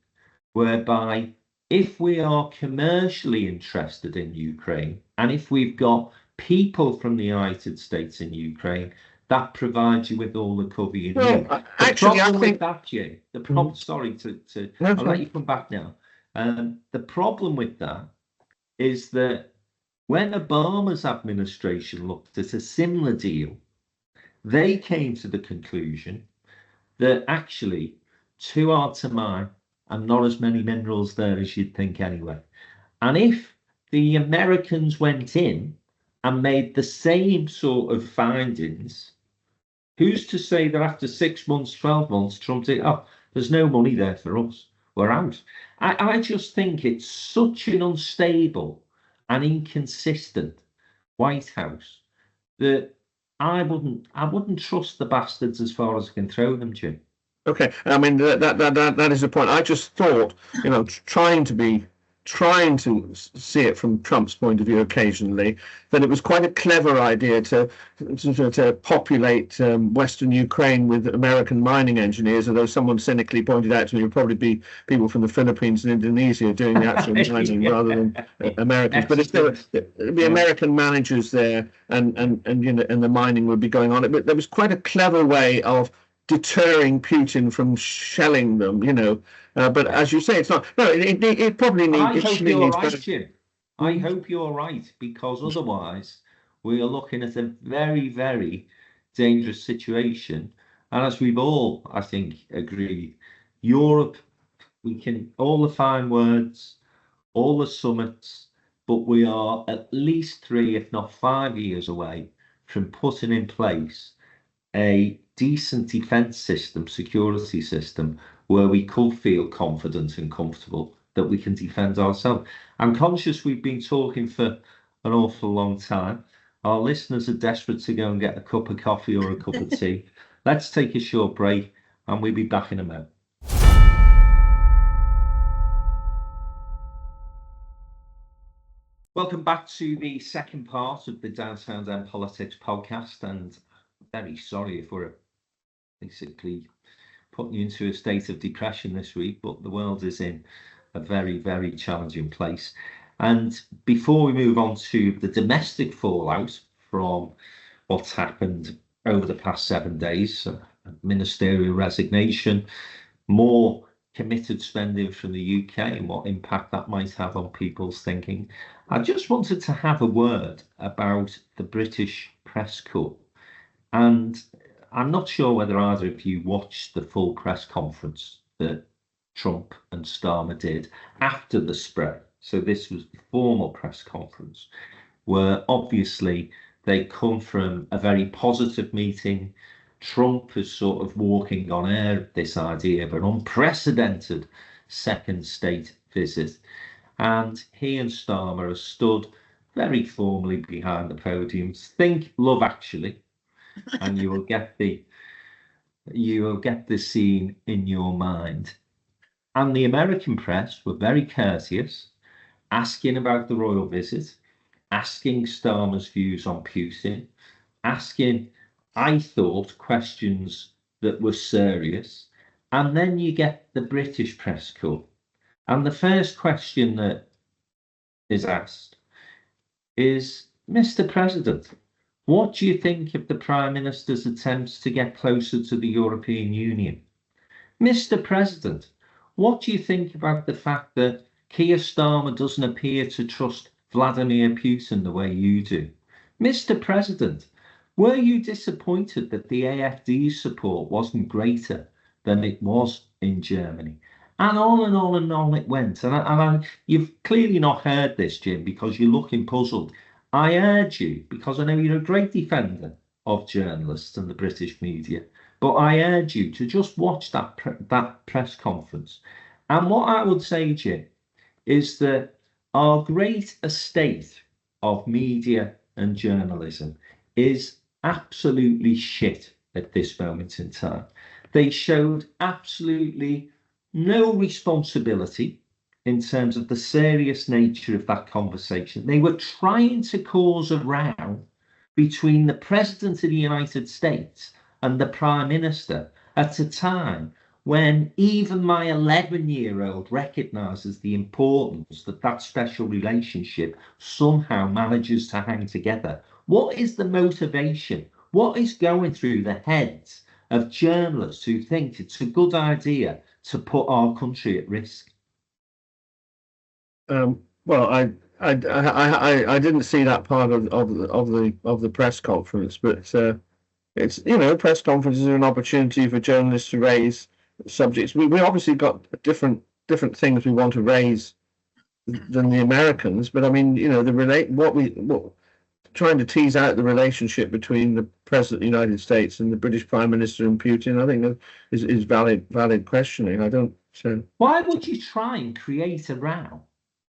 whereby if we are commercially interested in Ukraine, and if we've got people from the United States in Ukraine, that provides you with all the cover you need. Actually, I think that, Jim, the problem. Sorry I'll let you come back now. The problem with that is that When Obama's administration looked at a similar deal, they came to the conclusion that actually too hard to mine and not as many minerals there as you'd think anyway. And if the Americans went in and made the same sort of findings, who's to say that after 6 months, 12 months, Trump said, oh, there's no money there for us, we're out. I just think it's such an unstable and inconsistent White House that I wouldn't trust the bastards as far as I can throw them, Jim. Okay, I mean that is the point. I just thought, trying to see it from Trump's point of view occasionally, that it was quite a clever idea to populate Western Ukraine with American mining engineers, although someone cynically pointed out to me it would probably be people from the Philippines and Indonesia doing the actual mining rather than Americans. But if there would be American managers there and the mining would be going on, but there was quite a clever way of deterring Putin from shelling them, but as you say, it's not. No, it probably needs. I hope you're right, Jim. I hope you're right, because otherwise we are looking at a very, very dangerous situation. And as we've all, I think, agreed, Europe, we can all the fine words, all the summits, but we are at least 3, if not 5 years away from putting in place a decent defence system, security system, where we could feel confident and comfortable that we can defend ourselves. I'm conscious we've been talking for an awful long time. Our listeners are desperate to go and get a cup of coffee or a cup of tea. Let's take a short break and we'll be back in a moment. Welcome back to the second part of the Downtown End Politics podcast, and very sorry if we're basically putting you into a state of depression this week, but the world is in a very, very challenging place. And before we move on to the domestic fallout from what's happened over the past 7 days, ministerial resignation, more committed spending from the UK and what impact that might have on people's thinking, I just wanted to have a word about the British press corps. And I'm not sure whether either of you watched the full press conference that Trump and Starmer did after the spread. So this was the formal press conference, where obviously they come from a very positive meeting. Trump is sort of walking on air this idea of an unprecedented second state visit. And he and Starmer are stood very formally behind the podium. Think Love Actually, and you will get the scene in your mind. And the American press were very courteous, asking about the royal visit, asking Starmer's views on Putin, asking, I thought, questions that were serious. And then you get the British press corps. And the first question that is asked is, Mr. President, what do you think of the Prime Minister's attempts to get closer to the European Union? Mr. President, what do you think about the fact that Keir Starmer doesn't appear to trust Vladimir Putin the way you do? Mr. President, were you disappointed that the AfD's support wasn't greater than it was in Germany? And on and on and on it went. And you've clearly not heard this, Jim, because you're looking puzzled. I urge you, because I know you're a great defender of journalists and the British media, but I urge you to just watch that press conference. And what I would say, Jim, is that our great estate of media and journalism is absolutely shit at this moment in time. They showed absolutely no responsibility in terms of the serious nature of that conversation. They were trying to cause a row between the President of the United States and the Prime Minister at a time when even my 11-year-old recognises the importance that that special relationship somehow manages to hang together. What is the motivation? What is going through the heads of journalists who think it's a good idea to put our country at risk? Well, I didn't see that part of the press conference, but it's, you know, press conferences are an opportunity for journalists to raise subjects. We obviously got different things we want to raise than the Americans, but I mean, you know, trying to tease out the relationship between the President of the United States and the British Prime Minister and Putin, I think that is valid questioning. I don't. Why would you try and create a row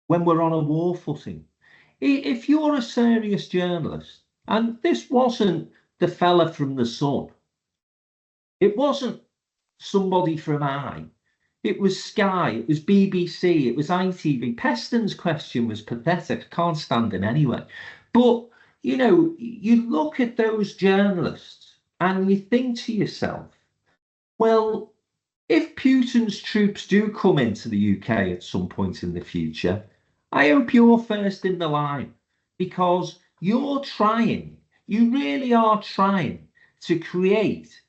when we're on a war footing? If you're a serious journalist, and this wasn't the fella from The Sun, it wasn't somebody from it was Sky, it was BBC, it was ITV. Peston's question was pathetic. I can't stand him anyway. But, you know, you look at those journalists and you think to yourself, well, if Putin's troops do come into the UK at some point in the future, I hope you're first in the line, because you're trying, you really are trying to create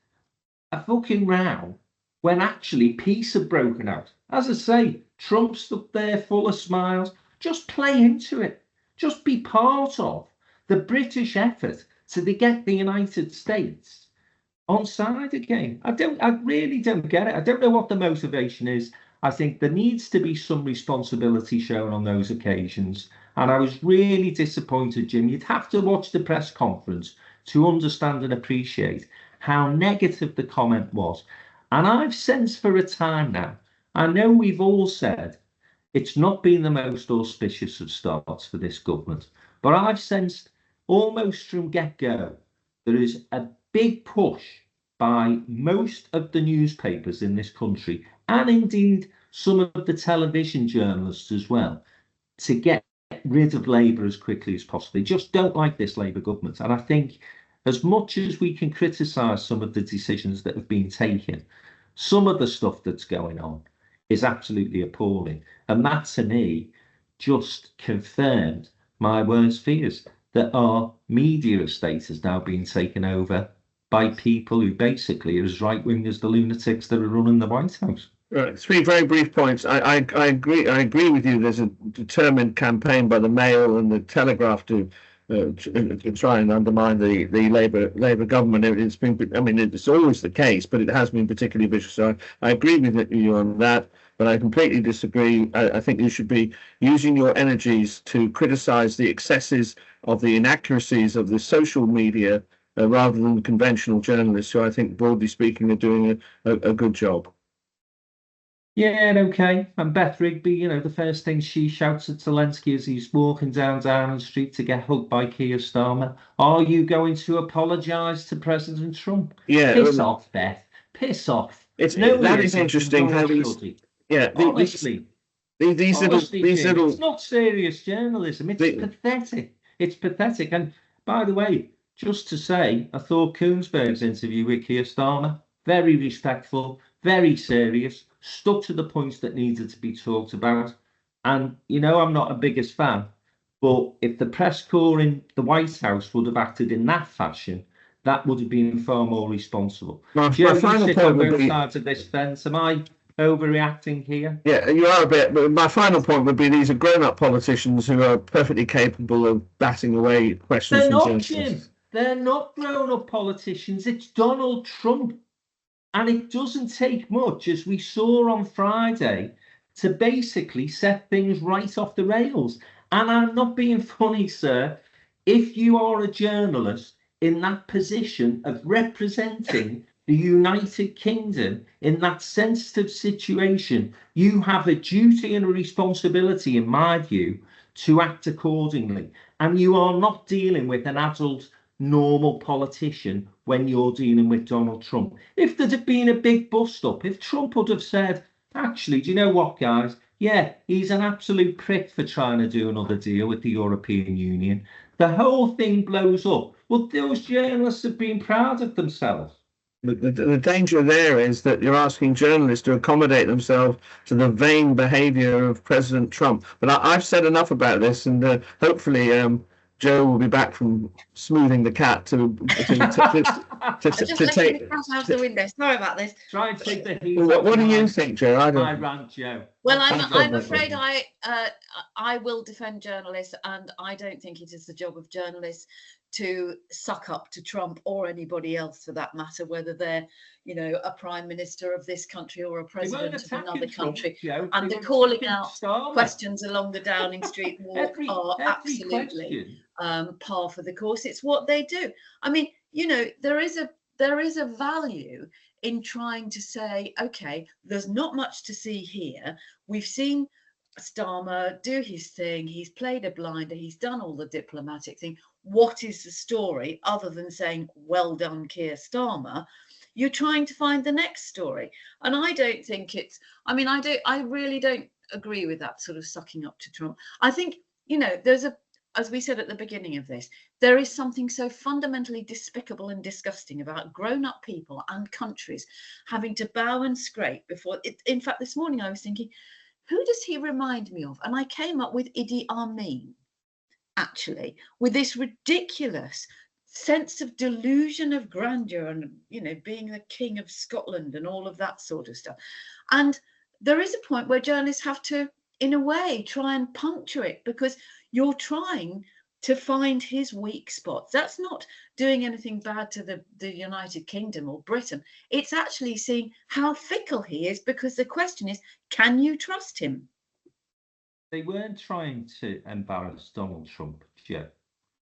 a fucking row when actually peace had broken out. As I say, Trump's up there full of smiles. Just play into it. Just be part of the British effort to get the United States on side again. I really don't get it. I don't know what the motivation is. I think there needs to be some responsibility shown on those occasions. And I was really disappointed, Jim. You'd have to watch the press conference to understand and appreciate how negative the comment was. And I've sensed for a time now, I know we've all said it's not been the most auspicious of starts for this government, but I've sensed almost from get-go there is a big push by most of the newspapers in this country, and indeed some of the television journalists as well, to get rid of Labour as quickly as possible. They just don't like this Labour government. And I think as much as we can criticise some of the decisions that have been taken, some of the stuff that's going on is absolutely appalling. And that, to me, just confirmed my worst fears, that our media estate has now been taken over by people who basically are as right-wing as the lunatics that are running the White House. Right, 3 very brief points. I agree with you. There's a determined campaign by the Mail and the Telegraph to try and undermine the Labour government. It's been, I mean, it's always the case, but it has been particularly vicious. So I agree with you on that, but I completely disagree. I think you should be using your energies to criticise the excesses of the inaccuracies of the social media rather than the conventional journalists, who I think, broadly speaking, are doing a good job. Yeah, okay. And Beth Rigby, you know, the first thing she shouts at Zelensky as he's walking down Downing Street to get hugged by Keir Starmer, are you going to apologise to President Trump? Yeah, piss off, Beth. Piss off. That is interesting. How these, honestly, these little. It's not serious journalism. It's pathetic. It's pathetic. And by the way, just to say, I thought Koonsberg's interview with Keir Starmer very respectful, very serious, stuck to the points that needed to be talked about. And, you know, I'm not a biggest fan, but if the press corps in the White House would have acted in that fashion, that would have been far more responsible. Joe, you sit on both sides of this fence. Am I overreacting here? Yeah, you are a bit, but my final point would be these are grown-up politicians who are perfectly capable of batting away questions. They're not, Jim. They're not grown-up politicians. It's Donald Trump. And it doesn't take much, as we saw on Friday, to basically set things right off the rails. And I'm not being funny, sir. If you are a journalist in that position of representing the United Kingdom in that sensitive situation, you have a duty and a responsibility, in my view, to act accordingly. And you are not dealing with an adult, normal politician when you're dealing with Donald Trump. If there'd have been a big bust-up, if Trump would have said, actually, do you know what, guys? Yeah, he's an absolute prick for trying to do another deal with the European Union. The whole thing blows up. Well, those journalists have been proud of themselves. The danger there is that you're asking journalists to accommodate themselves to the vain behaviour of President Trump. But I've said enough about this, and hopefully Joe will be back from smoothing the cat to take the cat out the window. Sorry about this. Try and take the heat. What do you think, Joe? I rant, Joe. Well, I I'm don't afraid know. I will defend journalists, and I don't think it is the job of journalists to suck up to Trump or anybody else for that matter, whether they're, you know, a prime minister of this country or a president of another country. And the calling out questions along the Downing Street walk are absolutely par for the course. It's what they do. I mean, you know, there is a value in trying to say, okay, there's not much to see here. We've seen Starmer do his thing. He's played a blinder. He's done all the diplomatic thing. What is the story other than saying, well done, Keir Starmer? You're trying to find the next story. And I don't think it's, I mean, I really don't agree with that sort of sucking up to Trump. I think, you know, as we said at the beginning of this, there is something so fundamentally despicable and disgusting about grown-up people and countries having to bow and scrape before it. In fact, this morning I was thinking, who does he remind me of? And I came up with Idi Amin, actually, with this ridiculous sense of delusion of grandeur and, you know, being the king of Scotland and all of that sort of stuff. And there is a point where journalists have to, in a way, try and puncture it, because you're trying to find his weak spots. That's not doing anything bad to the United Kingdom or Britain. It's actually seeing how fickle he is, because the question is, can you trust him? They weren't trying to embarrass Donald Trump, Joe.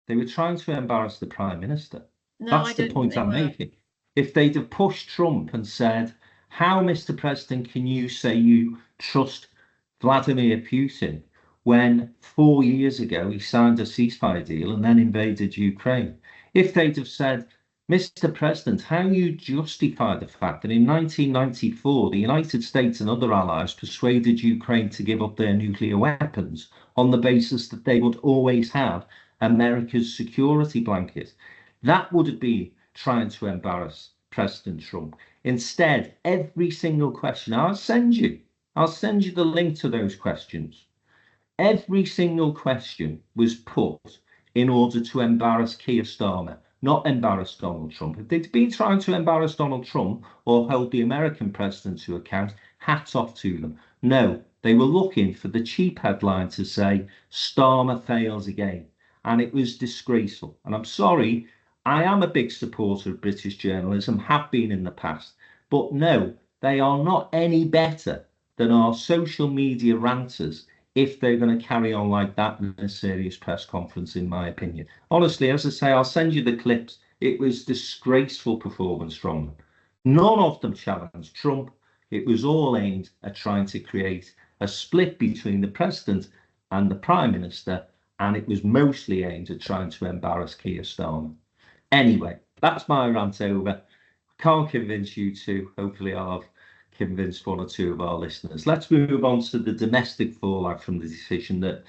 They were trying to embarrass the Prime Minister. No, That's the point I'm making. If they'd have pushed Trump and said, how, Mr. President, can you say you trust Vladimir Putin when 4 years ago he signed a ceasefire deal and then invaded Ukraine? If they'd have said, Mr. President, how you justify the fact that in 1994 the United States and other allies persuaded Ukraine to give up their nuclear weapons on the basis that they would always have America's security blanket? That would have been trying to embarrass President Trump. Instead, every single question, I'll send you the link to those questions. Every single question was put in order to embarrass Keir Starmer, not embarrass Donald Trump. If they'd been trying to embarrass Donald Trump or hold the American president to account, hats off to them. No, they were looking for the cheap headline to say, Starmer fails again. And it was disgraceful. And I'm sorry, I am a big supporter of British journalism, have been in the past. But no, they are not any better than our social media ranters if they're going to carry on like that in a serious press conference, in my opinion. Honestly, as I say, I'll send you the clips. It was disgraceful performance from them. None of them challenged Trump. It was all aimed at trying to create a split between the president and the prime minister, and it was mostly aimed at trying to embarrass Keir Starmer. Anyway, that's my rant over. Can't convince you to. Hopefully I'll have convinced one or two of our listeners. Let's move on to the domestic fallout from the decision that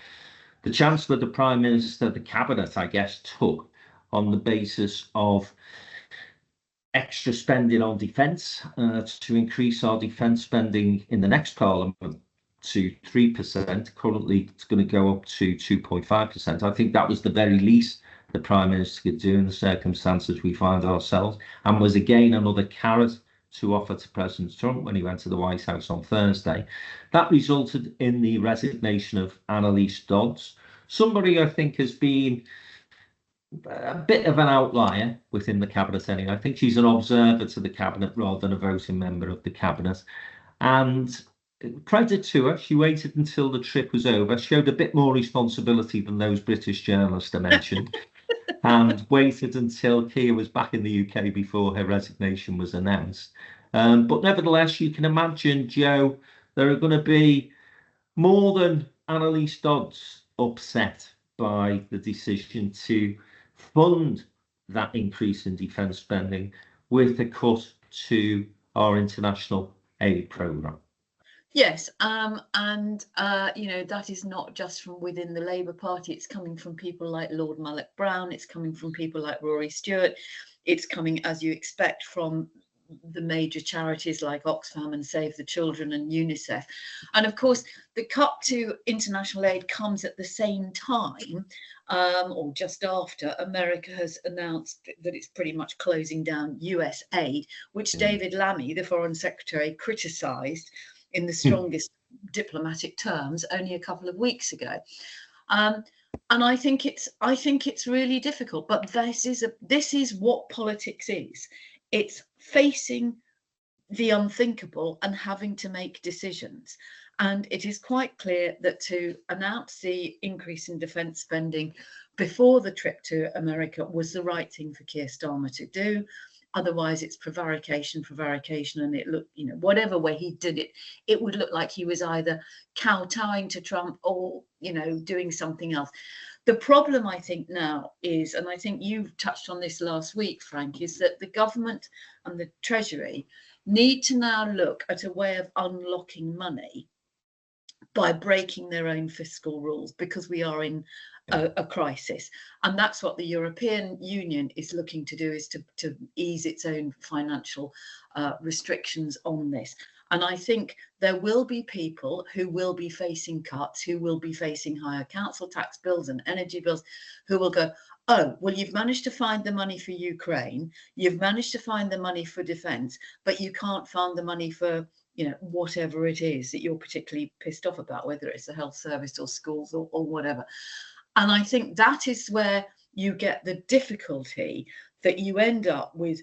the Chancellor, the Prime Minister, the Cabinet, I guess, took on the basis of extra spending on defence to increase our defence spending in the next Parliament to 3%. Currently, it's going to go up to 2.5%. I think that was the very least the Prime Minister could do in the circumstances we find ourselves, and was again another carrot to offer to President Trump when he went to the White House on Thursday. That resulted in the resignation of Annalise Dodds, somebody I think has been a bit of an outlier within the Cabinet anyway. I think she's an observer to the Cabinet rather than a voting member of the Cabinet. And credit to her, she waited until the trip was over, showed a bit more responsibility than those British journalists I mentioned, and waited until Keir was back in the UK before her resignation was announced. But nevertheless, you can imagine, Joe, there are going to be more than Annalise Dodds upset by the decision to fund that increase in defence spending with a cut to our international aid programme. Yes, you know, that is not just from within the Labour Party. It's coming from people like Lord Malloch Brown. It's coming from people like Rory Stewart. It's coming, as you expect, from the major charities like Oxfam and Save the Children and UNICEF. And of course, the cut to international aid comes at the same time, or just after, America has announced that it's pretty much closing down US aid, which David Lammy, the Foreign Secretary, criticised in the strongest diplomatic terms only a couple of weeks ago. And I think it's really difficult. But this is what politics is. It's facing the unthinkable and having to make decisions. And it is quite clear that to announce the increase in defence spending before the trip to America was the right thing for Keir Starmer to do. Otherwise, it's prevarication, and it looked, whatever way he did it, it would look like he was either kowtowing to Trump or, doing something else. The problem, I think, now is, and I think you touched on this last week, Frank, is that the government and the Treasury need to now look at a way of unlocking money by breaking their own fiscal rules, because we are in a crisis. And that's what the European Union is looking to do, is to ease its own financial restrictions on this. And I think there will be people who will be facing cuts, who will be facing higher council tax bills and energy bills, who will go, oh, well, you've managed to find the money for Ukraine, you've managed to find the money for defence, but you can't find the money for, whatever it is that you're particularly pissed off about, whether it's the health service or schools or whatever. And I think that is where you get the difficulty, that you end up with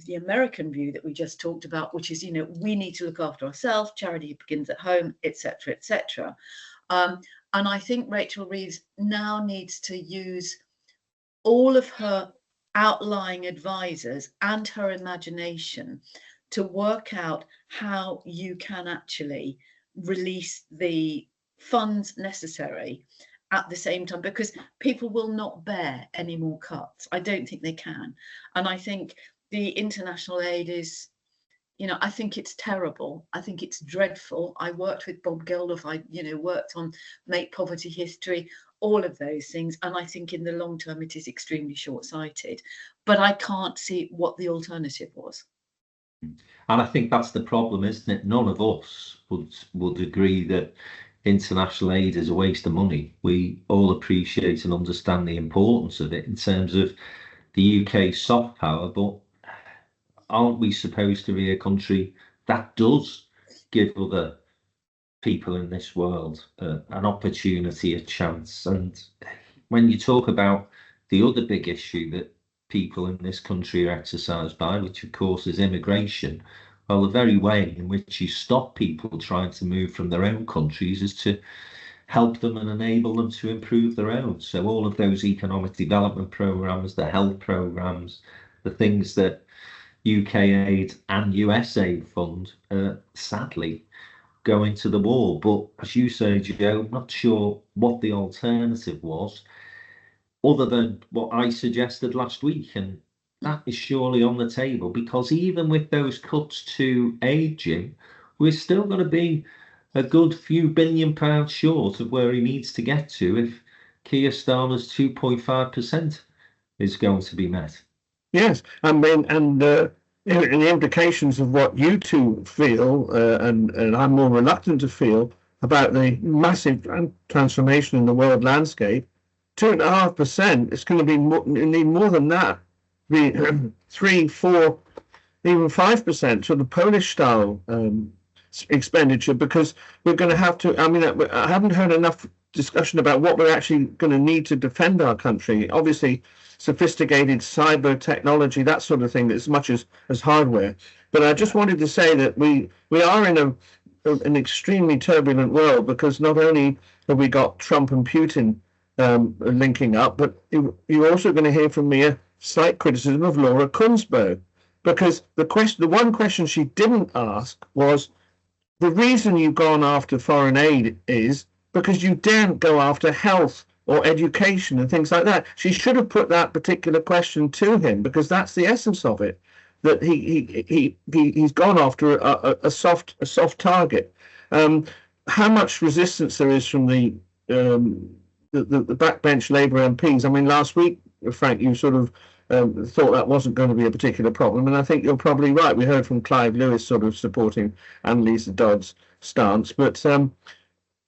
the American view that we just talked about, which is, we need to look after ourselves, charity begins at home, etc., etc. And I think Rachel Reeves now needs to use all of her outlying advisors and her imagination to work out how you can actually release the funds necessary at the same time, because people will not bear any more cuts. I don't think they can. And I think the international aid is, I think it's terrible. I think it's dreadful. I worked with Bob Geldof. I, worked on Make Poverty History, all of those things. And I think in the long term, it is extremely short-sighted. But I can't see what the alternative was. And I think that's the problem, isn't it? None of us would agree that international aid is a waste of money. We all appreciate and understand the importance of it in terms of the UK's soft power, but aren't we supposed to be a country that does give other people in this world an opportunity, a chance? And when you talk about the other big issue that people in this country are exercised by, which of course is immigration, well, the very way in which you stop people trying to move from their own countries is to help them and enable them to improve their own. So all of those economic development programs, the health programs, the things that UK aid and US aid fund, sadly, go into the war. But as you say, Joe, I'm not sure what the alternative was, other than what I suggested last week. And that is surely on the table, because even with those cuts to aid, Jim, we're still going to be a good few £1 billion short of where he needs to get to if Keir Starmer's 2.5% is going to be met. Yes, I mean, and the implications of what you two feel, and I'm more reluctant to feel, about the massive transformation in the world landscape. 2.5%. It's going to be need more than that. Be 3, 4, even 5% to the Polish style expenditure, because we're going to have to. I mean, I haven't heard enough discussion about what we're actually going to need to defend our country. Obviously, sophisticated cyber technology, that sort of thing, as much as hardware. But I just wanted to say that we are in an extremely turbulent world, because not only have we got Trump and Putin linking up, but you're also going to hear from me a slight criticism of Laura Kunsberg, because the one question she didn't ask was, the reason you've gone after foreign aid is because you daren't go after health or education and things like that. She should have put that particular question to him, because that's the essence of it, that he's gone after a soft target. How much resistance there is from the backbench Labour MPs. I mean, last week, Frank, you sort of thought that wasn't going to be a particular problem, and I think you're probably right. We heard from Clive Lewis sort of supporting Annalisa Dodd's stance, but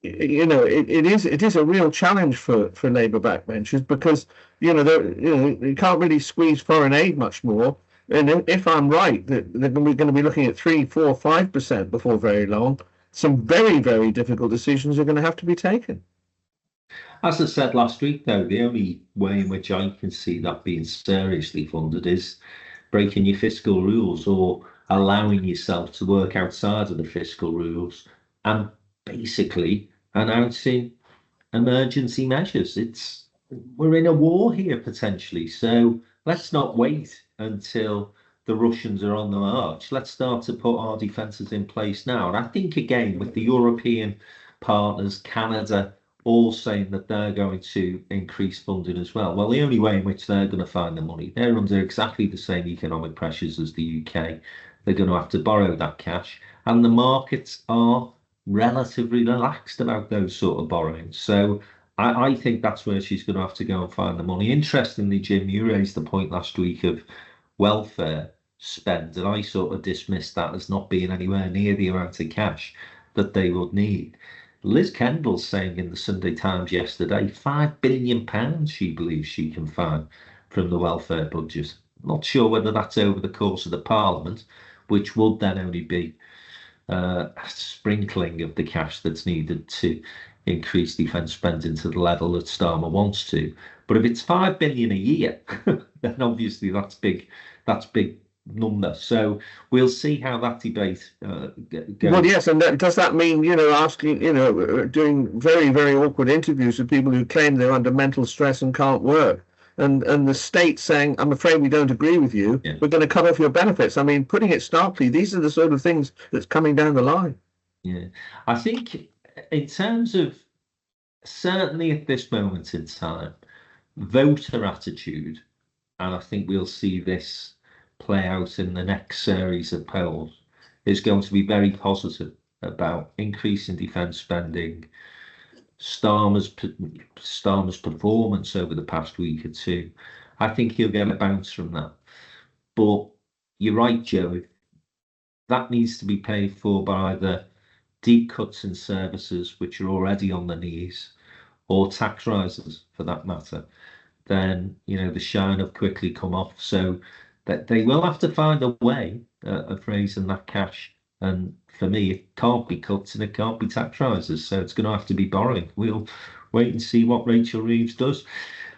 it is a real challenge for Labour backbenchers, because you can't really squeeze foreign aid much more. And if I'm right, that we're going to be looking at 3, 4, 5% before very long. some very, very difficult decisions are going to have to be taken. As I said last week, though, the only way in which I can see that being seriously funded is breaking your fiscal rules or allowing yourself to work outside of the fiscal rules and basically announcing emergency measures. We're in a war here potentially, so let's not wait until the Russians are on the march. Let's start to put our defences in place now. And I think, again, with the European partners, Canada, all saying that they're going to increase funding as well. Well, the only way in which they're going to find the money, they're under exactly the same economic pressures as the UK. They're going to have to borrow that cash. And the markets are relatively relaxed about those sort of borrowings. So I think that's where she's going to have to go and find the money. Interestingly, Jim, you raised the point last week of welfare spend, and I sort of dismissed that as not being anywhere near the amount of cash that they would need. Liz Kendall's saying in the Sunday Times yesterday, £5 billion she believes she can find from the welfare budget. Not sure whether that's over the course of the Parliament, which would then only be a sprinkling of the cash that's needed to increase defence spending to the level that Starmer wants to. But if it's £5 billion a year, then obviously that's big number. So we'll see how that debate goes. Well, yes, and does that mean, asking, doing very, very awkward interviews with people who claim they're under mental stress and can't work? And the state saying, I'm afraid we don't agree with you. Yeah. We're going to cut off your benefits. I mean, putting it starkly, these are the sort of things that's coming down the line. Yeah, I think in terms of, certainly at this moment in time, voter attitude, and I think we'll see this play out in the next series of polls, is going to be very positive about increasing defence spending. Starmer's performance over the past week or two, I think he'll get a bounce from that. But you're right, Joe, that needs to be paid for by either deep cuts in services, which are already on the knees, or tax rises for that matter, then the shine have quickly come off. So that they will have to find a way of raising that cash. And for me, it can't be cuts and it can't be tax rises. So it's going to have to be borrowing. We'll wait and see what Rachel Reeves does.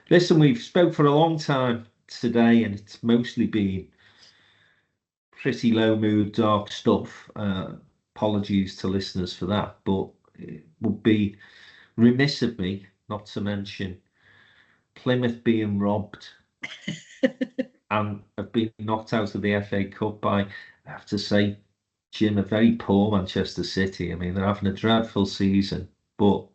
Listen, we've spoke for a long time today, and it's mostly been pretty low mood, dark stuff. Apologies to listeners for that, but it would be remiss of me not to mention Plymouth being robbed and have been knocked out of the FA Cup by, I have to say, Jim, a very poor Manchester City. I mean, they're having a dreadful season, but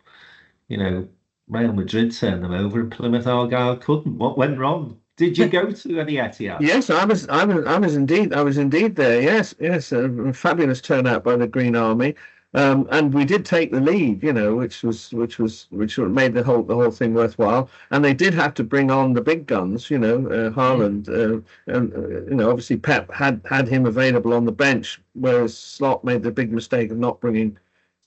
Real Madrid turned them over and Plymouth Argyle couldn't. What went wrong? Did you go to any Etihad? Yes, I was indeed there. Yes, a fabulous turnout by the Green Army, and we did take the lead, which made the whole thing worthwhile. And they did have to bring on the big guns, Haaland, and obviously Pep had him available on the bench, whereas Slot made the big mistake of not bringing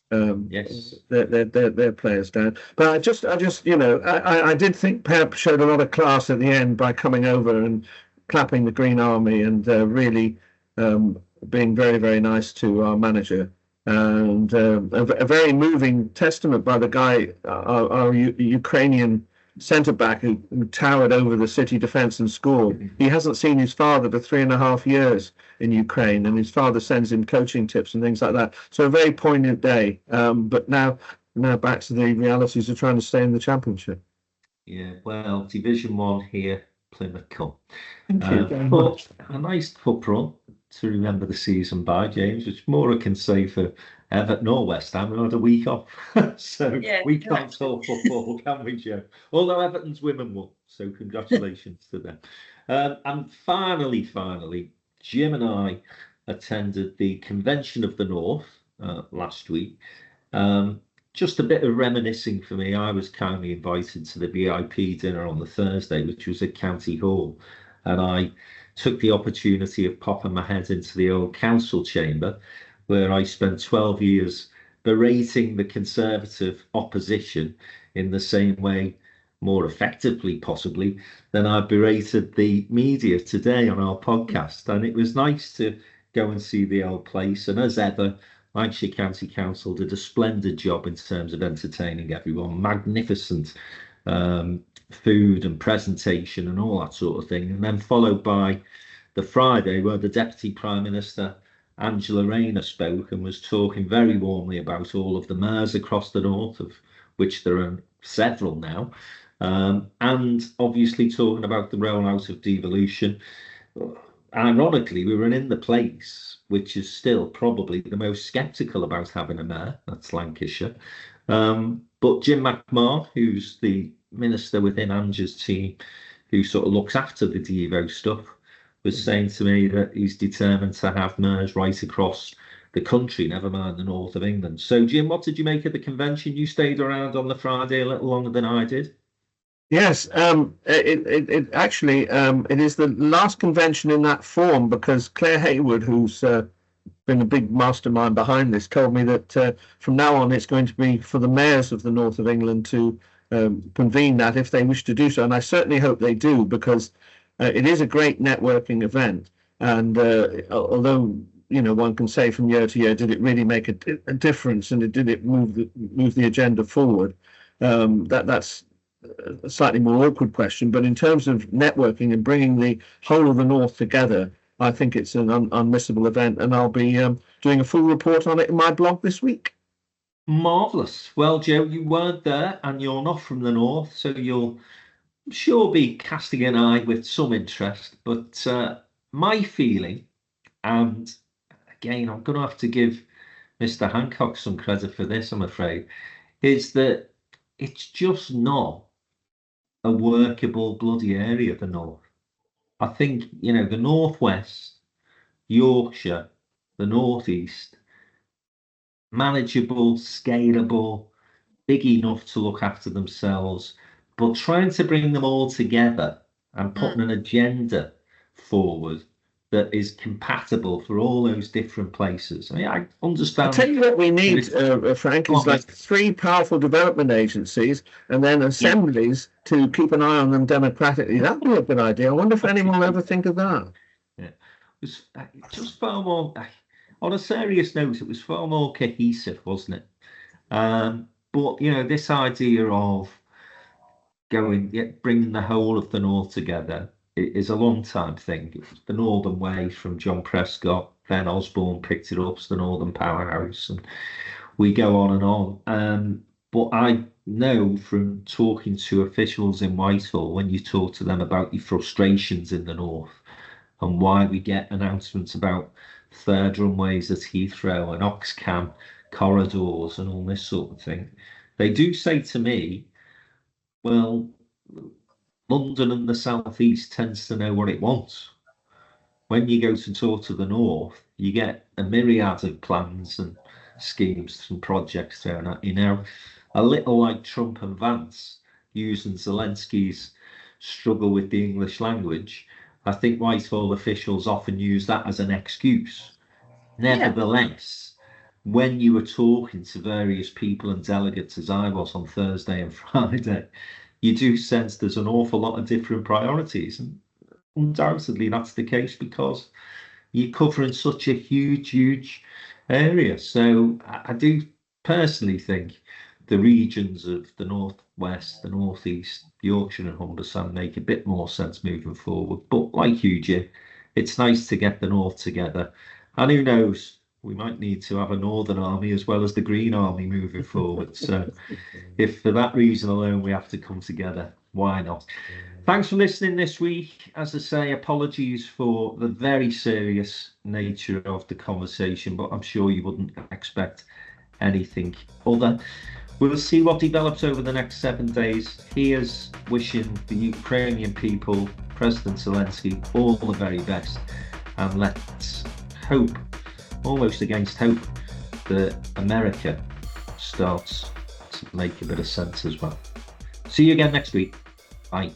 their players down. But I did think Pep showed a lot of class at the end by coming over and clapping the Green Army and really being very, very nice to our manager. And a very moving testament by the guy, our Ukrainian centre-back who towered over the City defence and scored. He hasn't seen his father for 3.5 years in Ukraine, and his father sends him coaching tips and things like that. So a very poignant day. But now back to the realities of trying to stay in the Championship. Yeah, well, Division 1 here, Plymouth Cup. Thank you very much. A nice cup run to remember the season by, James, which more I can say for Everton or West Ham. We had a week off, so yeah, we can't talk football, can we, Joe? Although Everton's women won, so congratulations to them. And finally, Jim and I attended the Convention of the North last week. Just a bit of reminiscing for me. I was kindly invited to the VIP dinner on the Thursday, which was at County Hall, and I took the opportunity of popping my head into the old council chamber, where I spent 12 years berating the Conservative opposition in the same way, more effectively possibly, than I berated the media today on our podcast. And it was nice to go and see the old place. And as ever, Lancashire County Council did a splendid job in terms of entertaining everyone. Magnificent food and presentation and all that sort of thing. And then followed by the Friday where the Deputy Prime Minister, Angela Rayner, spoke and was talking very warmly about all of the mayors across the north, of which there are several now, and obviously talking about the rollout of devolution. Ironically, we were in the place which is still probably the most sceptical about having a mayor, that's Lancashire. But Jim McMahon, who's the minister within Angela's team, who sort of looks after the Devo stuff, was saying to me that he's determined to have mayors right across the country, never mind the north of England. So, Jim, what did you make of the convention? You stayed around on the Friday a little longer than I did. Yes, it actually it is the last convention in that form, because Claire Hayward, who's been a big mastermind behind this, told me that from now on it's going to be for the mayors of the north of England to convene that if they wish to do so, and I certainly hope they do, because it is a great networking event. And although one can say from year to year, did it really make a difference, and did it move the agenda forward? That's a slightly more awkward question, but in terms of networking and bringing the whole of the north together, I think it's an unmissable event, and I'll be doing a full report on it in my blog this week. Marvellous. Well, Joe, you weren't there and you're not from the north, so you'll sure be casting an eye with some interest. But my feeling, and again, I'm going to have to give Mr. Hancock some credit for this, I'm afraid, is that it's just not a workable bloody area, the north. I think, the northwest, Yorkshire, the northeast, manageable, scalable, big enough to look after themselves, but trying to bring them all together and putting an agenda forward that is compatible for all those different places. I mean, I understand. I'll tell you what we need, Frank, is like 3 powerful development agencies and then assemblies to keep an eye on them democratically. That would be a good idea. I wonder if anyone will ever think of that. Yeah, it was just far more, on a serious note, it was far more cohesive, wasn't it? But, this idea of bringing the whole of the north together, it is a long time thing. It was the Northern Way from John Prescott, then Osborne picked it up as the Northern Powerhouse, and we go on and on. But I know from talking to officials in Whitehall, when you talk to them about the frustrations in the north and why we get announcements about third runways at Heathrow and Oxcam corridors and all this sort of thing, they do say to me, well, London and the southeast tends to know what it wants. When you go to talk to the north, you get a myriad of plans and schemes and projects thrown at you. A little like Trump and Vance using Zelensky's struggle with the English language. I think Whitehall officials often use that as an excuse. Nevertheless, when you were talking to various people and delegates, as I was on Thursday and Friday, you do sense there's an awful lot of different priorities. And undoubtedly that's the case because you're covering such a huge area. So I do personally think the regions of the northwest, the northeast, Yorkshire and Humbersand make a bit more sense moving forward. But like you, Jim, it's nice to get the north together. And who knows, we might need to have a Northern Army as well as the Green Army moving forward. So if for that reason alone we have to come together, why not? Thanks for listening this week. As I say, apologies for the very serious nature of the conversation, but I'm sure you wouldn't expect anything other. We'll see what develops over the next 7 days. Here's wishing the Ukrainian people, President Zelensky, all the very best. And let's hope, almost against hope, that America starts to make a bit of sense as well. See you again next week. Bye.